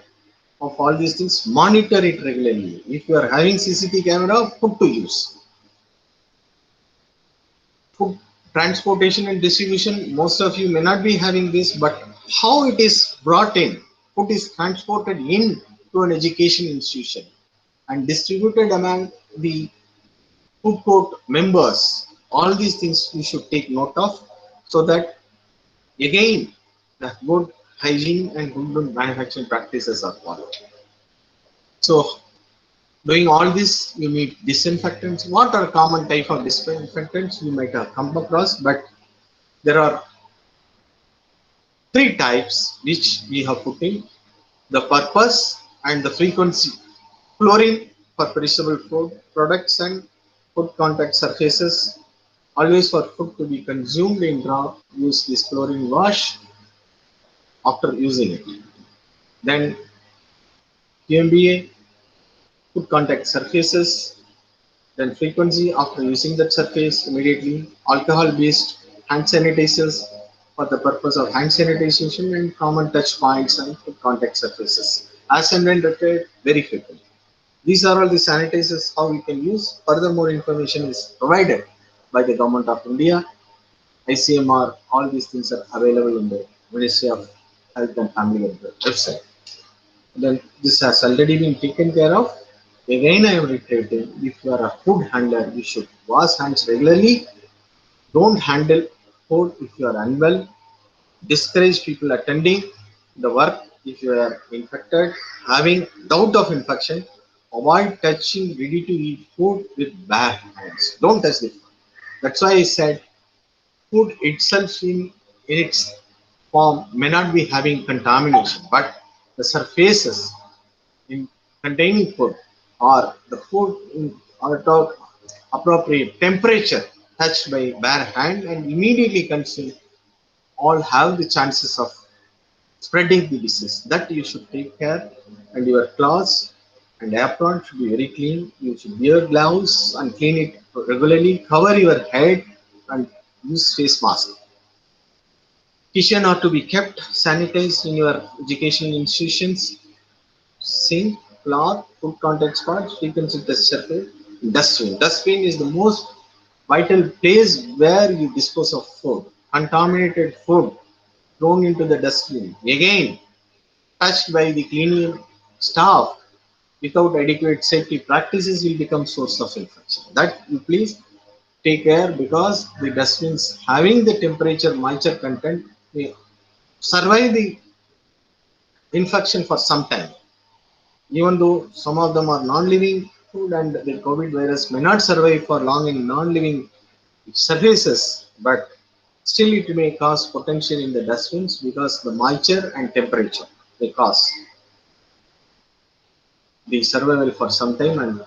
of all these things. Monitor it regularly. If you are having CCTV camera, put to use. Food transportation and distribution, most of you may not be having this, but how it is brought in, food is transported in to an education institution and distributed among the food court members. All these things you should take note of, so that again the good hygiene and good manufacturing practices are followed. So doing all this, you need disinfectants. What are common type of disinfectants you might have come across? But there are three types which we have put in: the purpose and the frequency. Chlorine for perishable food products and food contact surfaces. Always for food to be consumed in raw, use this chlorine wash after using it. Then PMBA, food contact surfaces. Then frequency after using that surface immediately. Alcohol based hand sanitizers for the purpose of hand sanitization and common touch points and food contact surfaces. As and when required, very frequently. These are all the sanitizers how we can use. Furthermore, information is provided by the Government of India, ICMR. All these things are available in the Ministry of Health and Family Welfare website. Then this has already been taken care of. Again, I am reiterating, if you are a food handler, you should wash hands regularly. Don't handle food if you are unwell. Discourage people attending the work if you are infected. Having doubt of infection, avoid touching ready to eat food with bare hands. Don't touch the food. That's why I said food itself in its form may not be having contamination, but the surfaces in containing food or the food in appropriate temperature touched by bare hand and immediately consumed all have the chances of spreading the disease. That you should take care, and your clothes and apron should be very clean. You should wear gloves and clean it regularly. Cover your head and use face mask. Kitchen are to be kept sanitized in your educational institutions. Sink, cloth, food contact spots, frequency test surface, dustbin. Dustbin is the most vital place where you dispose of food. Contaminated food thrown into the dustbin. Again, touched by the cleaning staff without adequate safety practices will become source of infection. That you please take care, because the dustbins having the temperature moisture content may survive the infection for some time. Even though some of them are non-living food and the COVID virus may not survive for long in non-living surfaces, but still it may cause potential in the dustbins because the moisture and temperature they cause the survival for some time and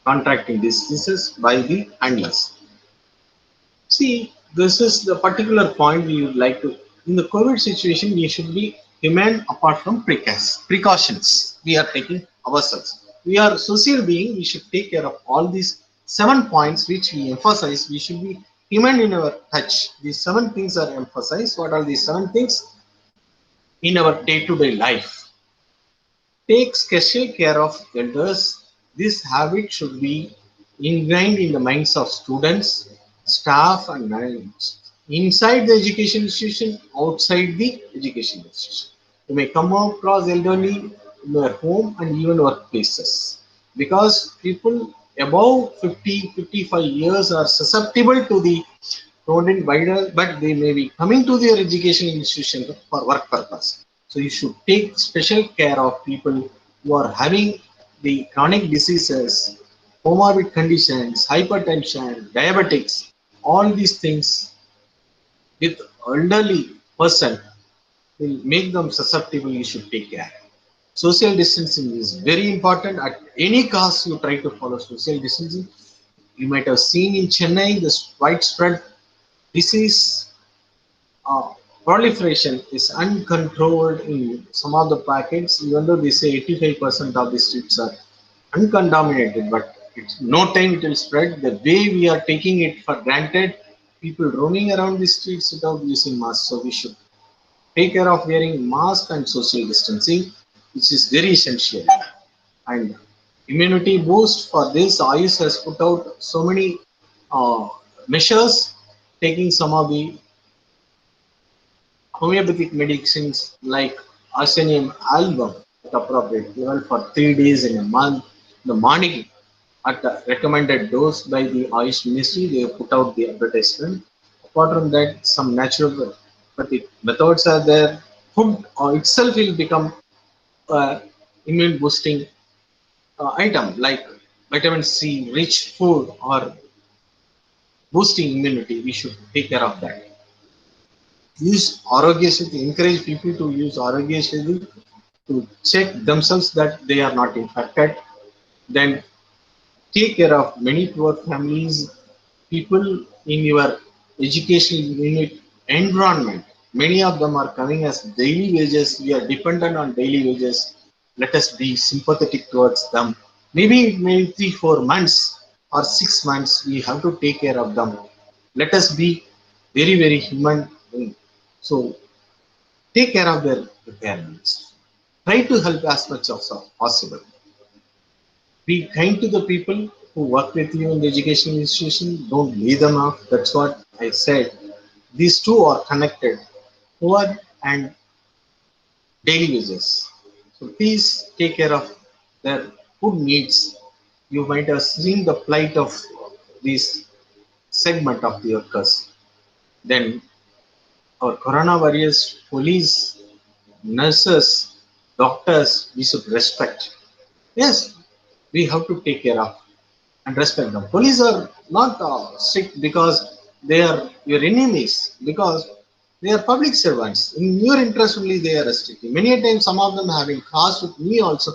contracting diseases by the handlers. See, this is the particular point we would like to. In the COVID situation, we should be humane apart from precautions we are taking ourselves. We are social being. We should take care of all these 7 points which we emphasize. We should be human in our touch. These 7 things are emphasized. What are these 7 things? In our day-to-day life, take special care of elders. This habit should be ingrained in the minds of students, staff, and management. Inside the education institution, outside the education institution. You may come across elderly in your home and even workplaces. Because people above 50, 55 years are susceptible to the rodent virus, but they may be coming to their education institution for work purpose. So you should take special care of people who are having the chronic diseases, comorbid conditions, hypertension, diabetics, all these things with elderly person will make them susceptible. You should take care. Social distancing is very important. At any cost, you try to follow social distancing. You might have seen in Chennai this widespread disease uh, proliferation is uncontrolled in some of the packets, even though they say 85% of the streets are uncontaminated, but it's no time it will spread. The way we are taking it for granted, people roaming around the streets without using masks. So we should take care of wearing mask and social distancing, which is very essential. And immunity boost for this, Ayush has put out so many uh, measures, taking some of the homeopathic medicines like arsenium album at appropriate level for 3 days in a month. In the morning, at the recommended dose by the Ayush Ministry, they put out the advertisement. Apart from that, some naturopathic methods are there. Food itself will become immune boosting item like vitamin C rich food or boosting immunity. We should take care of that. Use Arogya Setu, encourage people to use Arogya Setu to check themselves that they are not infected. Then take care of many poor families, people in your education unit environment. Many of them are coming as daily wages. We are dependent on daily wages. Let us be sympathetic towards them. Maybe it may be 3, 4 months or 6 months. We have to take care of them. Let us be very, very human. So take care of their requirements. Try to help as much as possible. Be kind to the people who work with you in the education institution. Don't lay them off. That's what I said. These two are connected, poor and daily wages. So please take care of their food needs. You might have seen the plight of this segment of the workers. Then our corona warriors, police, nurses, doctors, we should respect. Yes, we have to take care of and respect them. Police are not strict because they are your enemies, because they are public servants. In your interest only they are restricting. Many a times some of them have been crossed with me also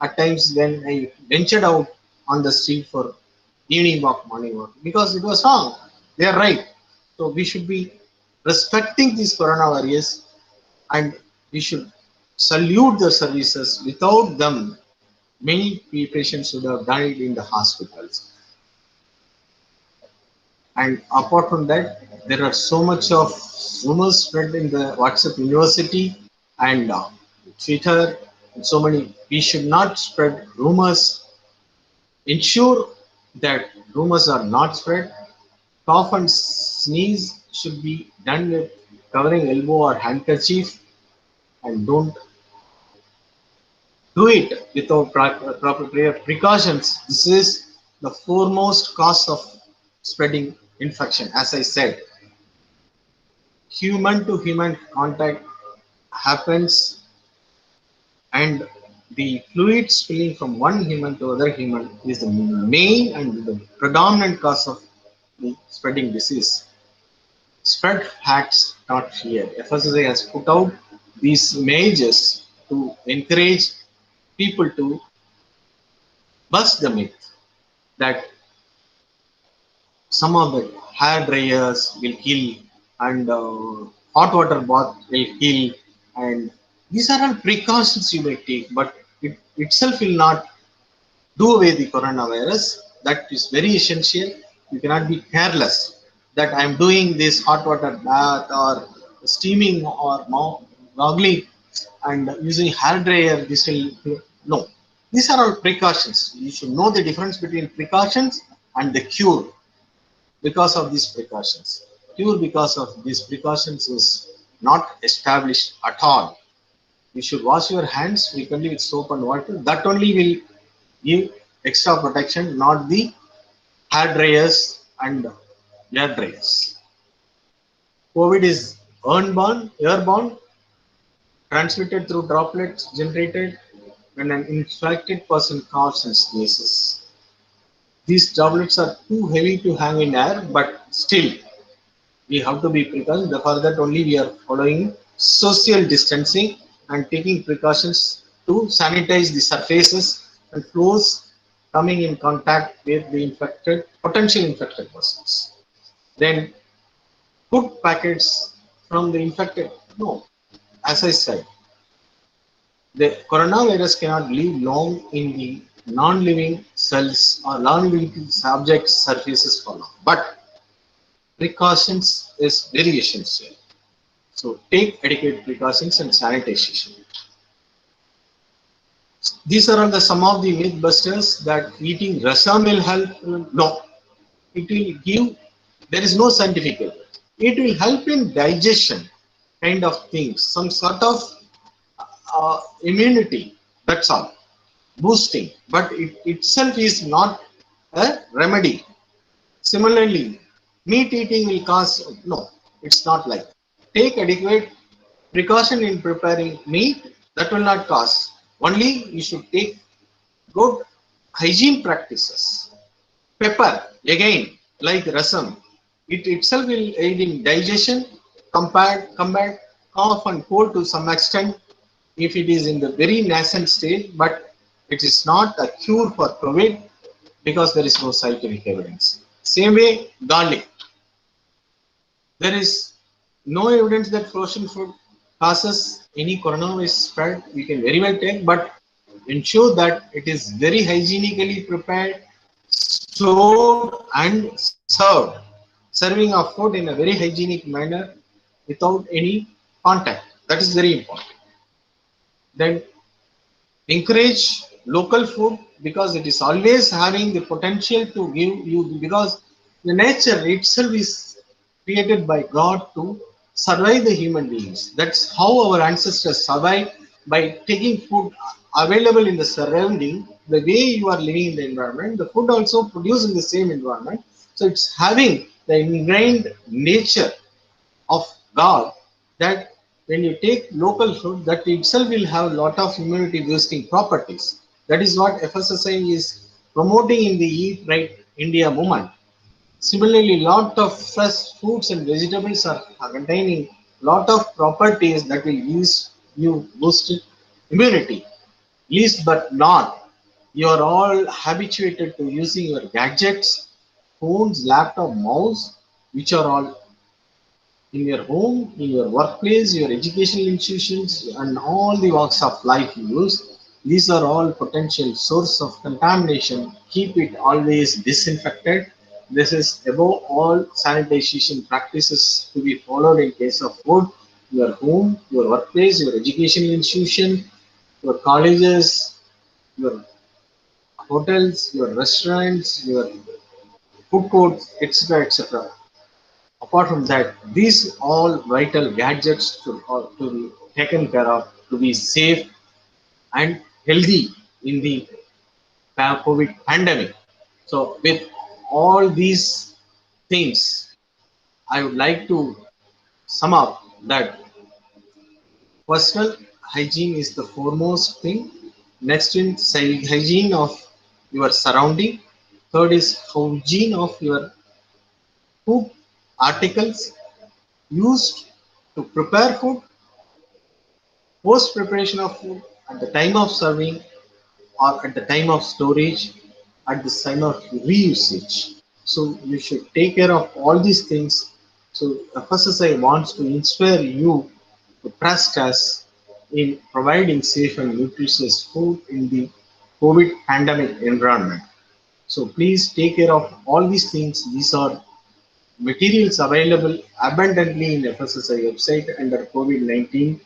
at times when I ventured out on the street for evening walk, morning walk, because it was wrong. They are right. So we should be respecting these corona warriors and we should salute the services. Without them, many patients would have died in the hospitals. And apart from that, there are so much of rumors spread in the WhatsApp University and Twitter. And so many. We should not spread rumors. Ensure that rumors are not spread. Cough and sneeze should be done with covering elbow or handkerchief, and don't do it without proper precautions. This is the foremost cause of spreading infection. As I said, human to human contact happens, and the fluid spilling from one human to other human is the main and the predominant cause of the spreading disease. Spread facts, not fear. FSSAI has put out these images to encourage people to bust the myth that some of the hair dryers will kill and hot water bath will kill, and these are all precautions you may take, but it itself will not do away the coronavirus. That is very essential. You cannot be careless. that I'm doing this hot water bath or steaming or goggling and using hair dryer. This will no. These are all precautions. You should know the difference between precautions and the cure because of these precautions. Cure because of these precautions is not established at all. You should wash your hands frequently with soap and water. That only will give extra protection, not the hair dryers and air dryers. COVID is airborne, transmitted through droplets generated when an infected person coughs and sneezes. These droplets are too heavy to hang in air, but still we have to be precautioned. For that only we are following social distancing and taking precautions to sanitize the surfaces and floors coming in contact with the potential infected persons. Then food packets from the infected. No, as I said, the coronavirus cannot live long in the non-living cells or non-living subject surfaces for long. But precautions is very essential. So take adequate precautions and sanitation. These are all the some of the myth busters that eating rasam will help. No, it will give. There is no scientific evidence. It will help in digestion, kind of things, some sort of immunity. That's all, boosting. But it itself is not a remedy. Similarly, meat eating will cause no. It's not like that. Take adequate precaution in preparing meat. That will not cause. Only you should take good hygiene practices. Pepper, again, like rasam, it itself will aid in digestion, combat cough and cold to some extent if it is in the very nascent state, but it is not a cure for COVID because there is no scientific evidence. Same way, garlic. There is no evidence that frozen food causes any coronavirus spread. We can very well take, but ensure that it is very hygienically prepared, stored, and served. Serving of food in a very hygienic manner without any contact. That is very important. Then encourage local food because it is always having the potential to give you, because the nature itself is created by God to survive the human beings. That's how our ancestors survived, by taking food available in the surrounding. The way you are living in the environment, the food also produced in the same environment. So it's having the ingrained nature of God that when you take local food, that itself will have a lot of immunity boosting properties. That is what FSSAI is promoting in the Eat Right India movement. Similarly, lot of fresh fruits and vegetables are containing lot of properties that will use you boost immunity. Least but not, you are all habituated to using your gadgets, phones, laptop, mouse, which are all in your home, in your workplace, your educational institutions, and all the walks of life you use. These are all potential source of contamination. Keep it always disinfected. This is above all sanitation practices to be followed in case of food, your home, your workplace, your educational institution, your colleges, your hotels, your restaurants, your food courts, etc., etc. Apart from that, these all vital gadgets to be taken care of, to be safe and healthy in the COVID pandemic. So with all these things, I would like to sum up that personal hygiene is the foremost thing. Next is hygiene of your surrounding. Third is hygiene of your food articles used to prepare food, post preparation of food, at the time of serving, or at the time of storage, at the time of reusage. So you should take care of all these things. So FSSAI wants to inspire you to trust us in providing safe and nutritious food in the COVID pandemic environment. So please take care of all these things. These are materials available abundantly in FSSI website under COVID-19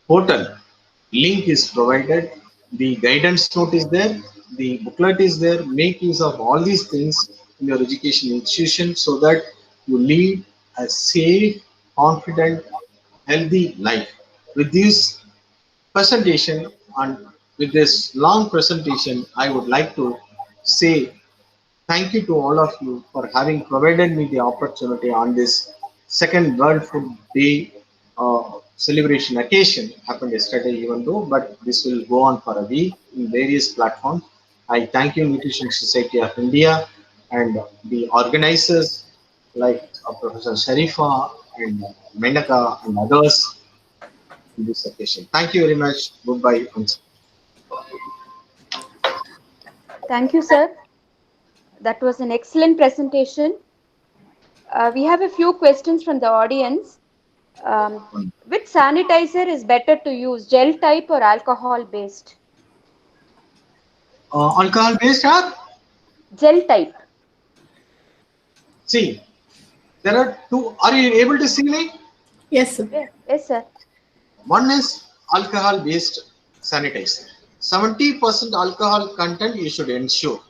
portal. Link is provided, the guidance note is there, the booklet is there. Make use of all these things in your education institution so that you lead a safe, confident, healthy life. With this presentation and with this long presentation, I would like to say thank you to all of you for having provided me the opportunity on this second World Food Day celebration occasion. Happened yesterday, even though, but this will go on for a week in various platforms. I thank you, Nutrition Society of India, and the organizers like Professor Sharifa and Menaka and others in this occasion. Thank you very much. Goodbye. Thank you, sir. That was an excellent presentation. We have a few questions from the audience. Which sanitizer is better to use, gel type or alcohol based? Alcohol based or? Gel type. See, there are two. Are you able to see me? Yes, sir. Yes, sir. One is alcohol based sanitizer. 70% alcohol content you should ensure.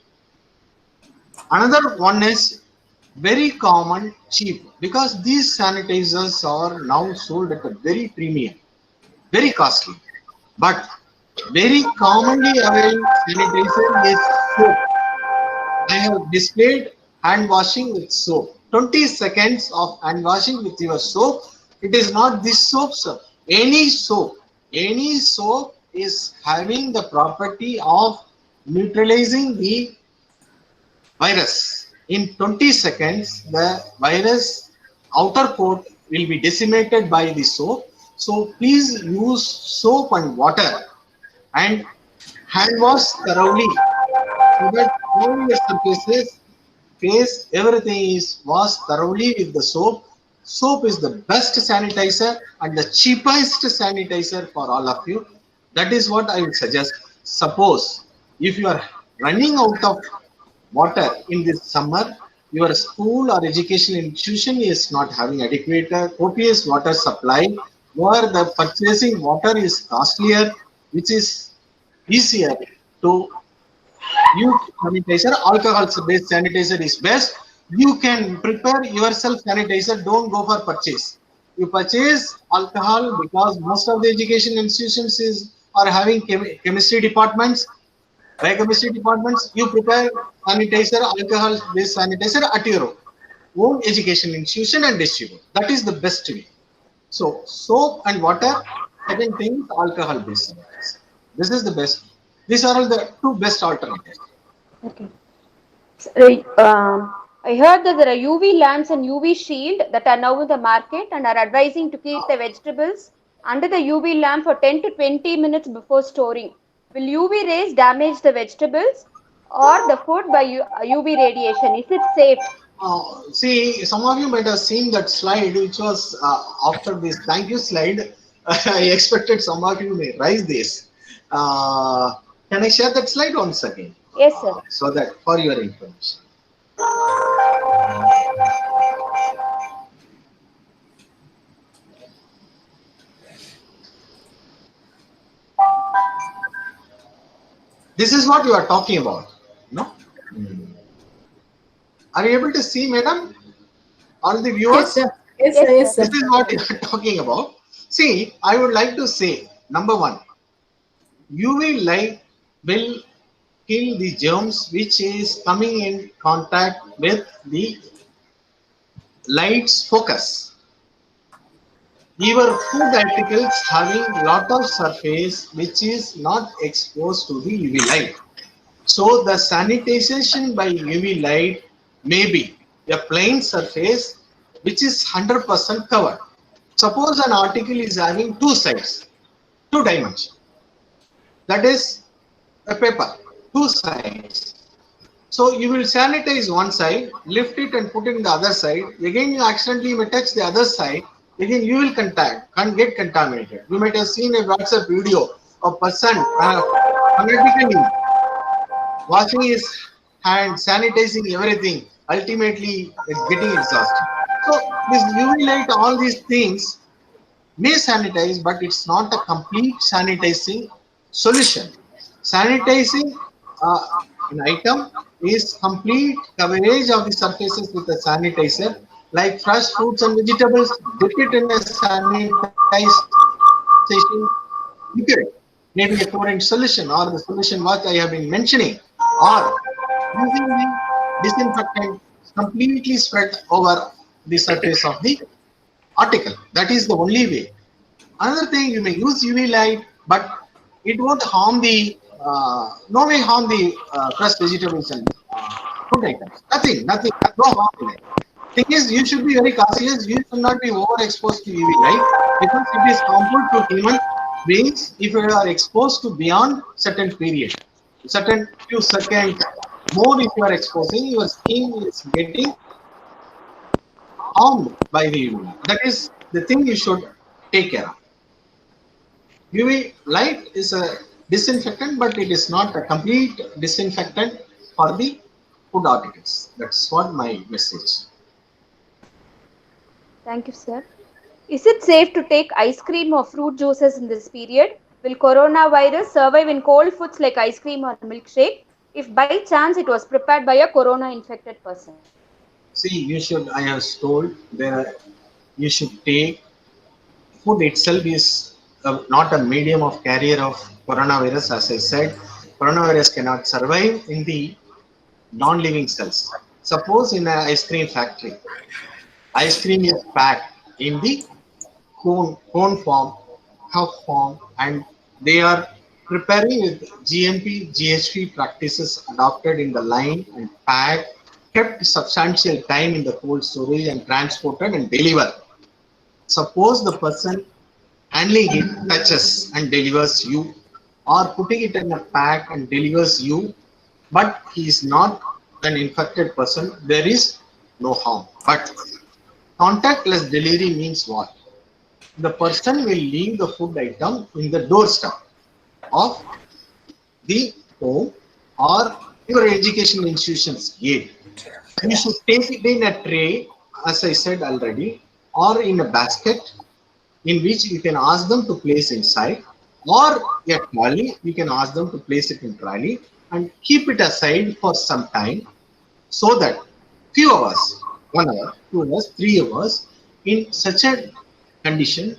Another one is very common, cheap, because these sanitizers are now sold at a very premium, very costly. But very commonly available sanitizer is soap. I have displayed hand washing with soap. 20 seconds of hand washing with your soap. It is not this soap, sir. Any soap is having the property of neutralizing the virus. In 20 seconds, the virus outer coat will be decimated by the soap. So please use soap and water and hand wash thoroughly so that all your surfaces, face, everything is washed thoroughly with the soap. Soap is the best sanitizer and the cheapest sanitizer for all of you. That is what I would suggest. Suppose if you are running out of water in this summer, your school or educational institution is not having adequate copious water supply, or the purchasing water is costlier, which is easier to use sanitizer. Alcohol based sanitizer is best. You can prepare yourself sanitizer. Don't go for purchase. You purchase alcohol because most of the education institutions are having chemistry departments, biochemistry departments. You prepare sanitizer, alcohol based sanitizer at your own education institution and distribute. That is the best way. So soap and water. Second thing, alcohol based sanitizer. This is the best. These are all the two best alternatives. Okay. I heard that there are UV lamps and UV shield that are now in the market and are advising to keep the vegetables under the UV lamp for 10 to 20 minutes before storing. Will UV rays damage the vegetables or the food by UV radiation? Is it safe? See, some of you might have seen that slide, which was after this thank you slide. I expected some of you may raise this. Can I share that slide once again? Yes, sir. So that for your information. This is what you are talking about, no? Are you able to see, madam? All the viewers? Yes, sir. Yes, sir. Yes, sir. This is what you are talking about. See, I would like to say, number one, UV light will kill the germs which is coming in contact with the light's focus. Your food articles having lot of surface which is not exposed to the UV light. So the sanitization by UV light may be a plain surface which is 100% covered. Suppose an article is having two sides, two dimensions. That is a paper, two sides. So you will sanitize one side, lift it and put it in the other side. Again, you accidentally may touch the other side. Again, you will get contaminated. You might have seen a WhatsApp video of a person fanatically washing his hands, sanitizing everything ultimately it's getting exhausted. So this UV light, all these things may sanitize, but it's not a complete sanitizing solution. Sanitizing an item is complete coverage of the surfaces with a sanitizer, like fresh fruits and vegetables, dip it in a sanitization liquid, maybe a chlorine solution or the solution what I have been mentioning, or using the disinfectant completely spread over the surface of the article. That is the only way. Another thing, you may use UV light, but it won't harm the, no way harm the fresh vegetables and food items. Nothing, no harm in it. Thing is, you should be very cautious. You should not be overexposed to UV light because it is harmful to human beings if you are exposed to beyond certain period, certain few seconds more. If you are exposing, your skin is getting harmed by the UV. That is the thing you should take care of. UV light is a disinfectant, but it is not a complete disinfectant for the food articles. That's what my message. Thank you, sir. Is it safe to take ice cream or fruit juices in this period? Will coronavirus survive in cold foods like ice cream or milkshake if by chance it was prepared by a corona infected person? See, you should, I have told, there you should take food itself is not a medium of carrier of coronavirus. As I said, coronavirus cannot survive in the non-living cells. Suppose in an ice cream factory, ice cream is packed in the cone form, cup form, and they are preparing with GMP, GHP practices adopted in the line and packed, kept substantial time in the cold storage and transported and delivered. Suppose the person handling it touches and delivers you, or putting it in a pack and delivers you, but he is not an infected person, there is no harm. But contactless delivery means what? The person will leave the food item in the doorstep of the home or your education institution's gate. You should take it in a tray, as I said already, or in a basket in which you can ask them to place inside, or a trolley, you can ask them to place it in trolley and keep it aside for some time, so that few hours, 1 hour, 2 hours, 3 hours, in such a condition,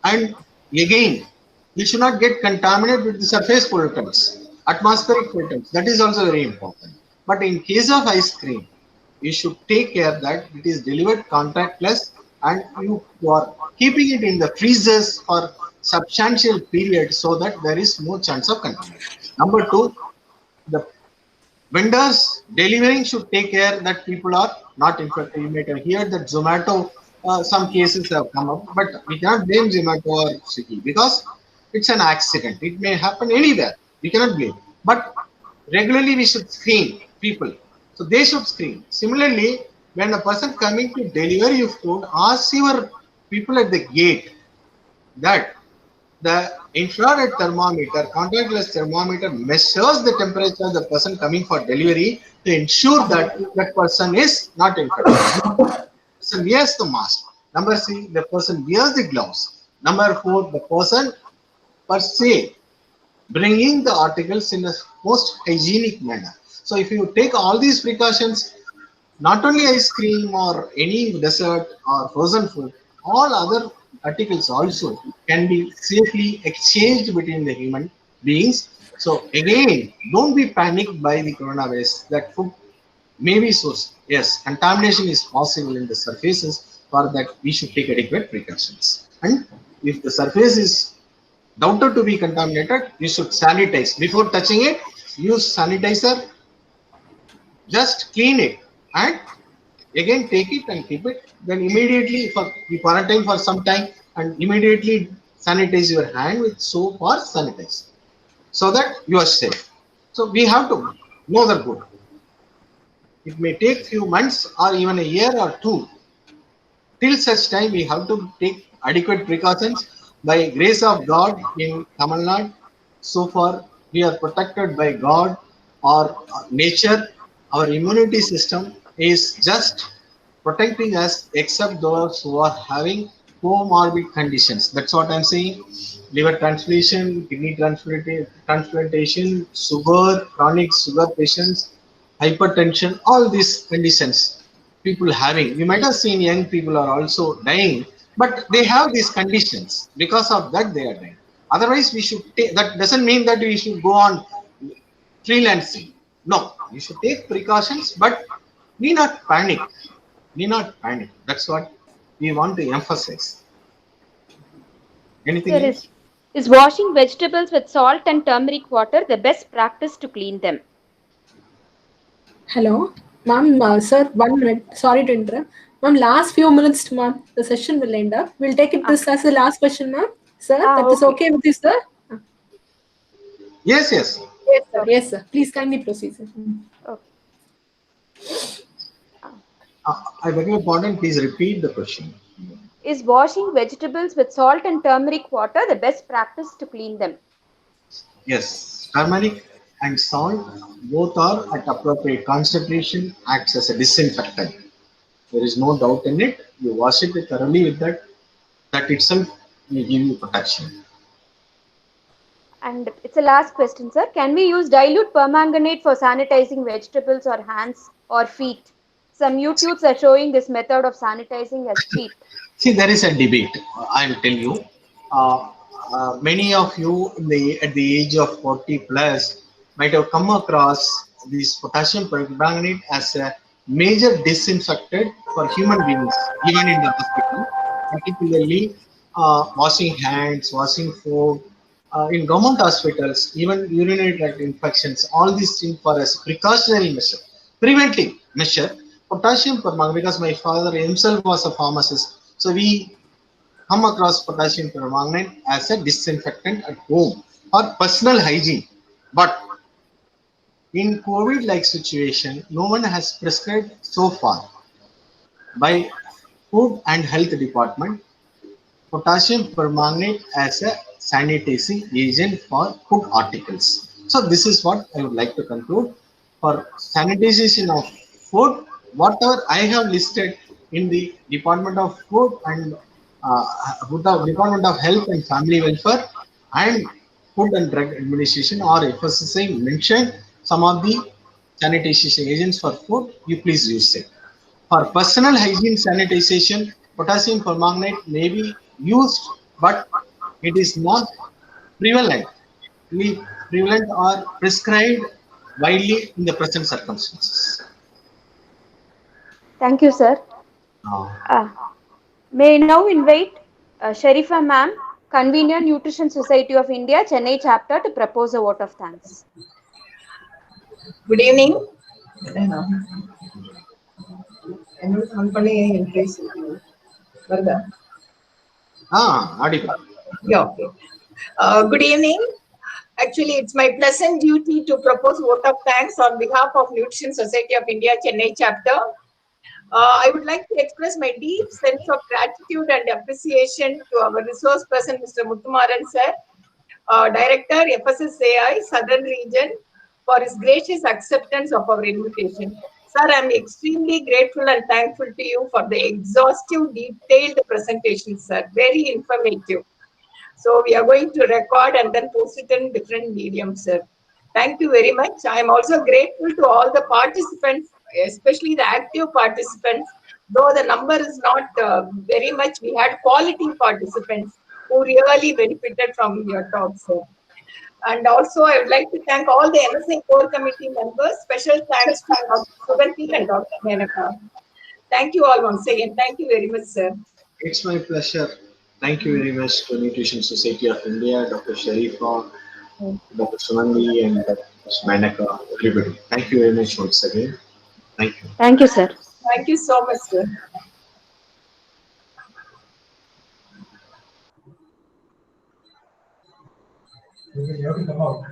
and again, you should not get contaminated with the surface pollutants, atmospheric pollutants. That is also very important. But in case of ice cream, you should take care that it is delivered contactless, and you are keeping it in the freezers for substantial period so that there is no chance of contamination. Number two, the vendors delivering should take care that people are not infected. You may hear that Zomato, some cases have come up, but we cannot blame Zomato or Swiggy because it's an accident. It may happen anywhere. We cannot blame. But regularly we should screen people. So they should screen. Similarly, when a person coming to deliver your food, ask your people at the gate that the infrared thermometer, contactless thermometer measures the temperature of the person coming for delivery to ensure that that person is not infected. The person wears the mask. Number three, the person wears the gloves. Number four, the person per se bringing the articles in a most hygienic manner. So if you take all these precautions, not only ice cream or any dessert or frozen food, all other articles also can be safely exchanged between the human beings. So again, don't be panicked by the coronavirus. That food may be sourced. Yes, contamination is possible in the surfaces. For that, we should take adequate precautions. And if the surface is doubted to be contaminated, you should sanitize. Before touching it, use sanitizer. Just clean it and again take it and keep it. Then immediately you quarantine for some time and immediately sanitize your hand with soap or sanitizer so that you are safe. So we have to know the good. It may take few months or even a year or two. Till such time we have to take adequate precautions. By grace of God in Tamil Nadu, so far we are protected by God or nature. Our immunity system is just protecting us except those who are having comorbid conditions. That's what I'm saying. Liver transplantation, kidney transplantation, sugar, chronic sugar patients, hypertension, all these conditions people having. You might have seen young people are also dying, but they have these conditions. Because of that, they are dying. Otherwise, we should take, that doesn't mean that we should go on freelancing. No, you should take precautions, but need not panic. Need not panic. That's what we want to emphasize. Anything Sir, else? is washing vegetables with salt and turmeric water the best practice to clean them? Hello, ma'am. Sir, 1 minute. Sorry to interrupt. Ma'am, last few minutes, ma'am. The session will end up. We'll take it Ah, this as the last question, ma'am. Sir, that is okay. okay with you, sir? Yes, yes. Yes, sir. Okay. Yes, sir. Please kindly proceed, sir. Okay. Ah. I beg your pardon. Please repeat the question. Is washing vegetables with salt and turmeric water the best practice to clean them? Yes, turmeric and salt both are at appropriate concentration, acts as a disinfectant. There is no doubt in it. You wash it thoroughly with that. That itself will give you protection. And it's a last question, sir. Can we use dilute permanganate for sanitizing vegetables or hands or feet? Some YouTubes are showing this method of sanitizing as feet. See, there is a debate. I'll tell you. Uh, Many of you in at the age of 40 plus might have come across this potassium permanganate as a major disinfectant for human beings, even in the hospital, particularly washing hands, washing food. In government hospitals, even urinary tract infections, all these things for as precautionary measure, preventive measure. Potassium permanganate, because my father himself was a pharmacist, so we come across potassium permanganate as a disinfectant at home or personal hygiene. But in COVID-like situation, no one has prescribed so far by Food and Health Department potassium permanganate as a sanitizing agent for food articles. So this is what I would like to conclude. For sanitization of food, whatever I have listed in the Department of Food and with the Department of Health and Family Welfare and Food and Drug Administration or FSSAI mentioned some of the sanitization agents for food, you please use it. For personal hygiene sanitization, potassium permanganate may be used, but it is not prevalent, prevalent or prescribed widely in the present circumstances. Thank you, sir. Uh, Uh, may I now invite Sharifa ma'am, Convener Nutrition Society of India, Chennai chapter, to propose a vote of thanks. Good evening. என்னோட phone பண்ணி increase வருதா? audible. Yeah, okay. Good evening. Actually, it's my pleasant duty to propose vote of thanks on behalf of Nutrition Society of India, Chennai chapter. I would like to express my deep sense of gratitude and appreciation to our resource person, Mr. Muthumaran sir, Director, FSSAI, Southern Region, for his gracious acceptance of our invitation. Sir, I am extremely grateful and thankful to you for the exhaustive, detailed presentation, sir. Very informative. So we are going to record and then post it in different mediums, sir. Thank you very much. I am also grateful to all the participants, especially the active participants. Though the number is not very much, we had quality participants who really benefited from your talk, sir. And also, I would like to thank all the MSA core committee members. Special thanks to Dr. Suganti and Dr. Menaka. Thank you all once again. Thank you very much, sir. It's my pleasure. Thank you very much to Nutrition Society of India, Dr. Sharifa, Dr. Sunandi, and Dr. Manaka, everybody. Thank you very much once again. Thank you. Thank you, sir. Thank you so much, sir. You have to come out.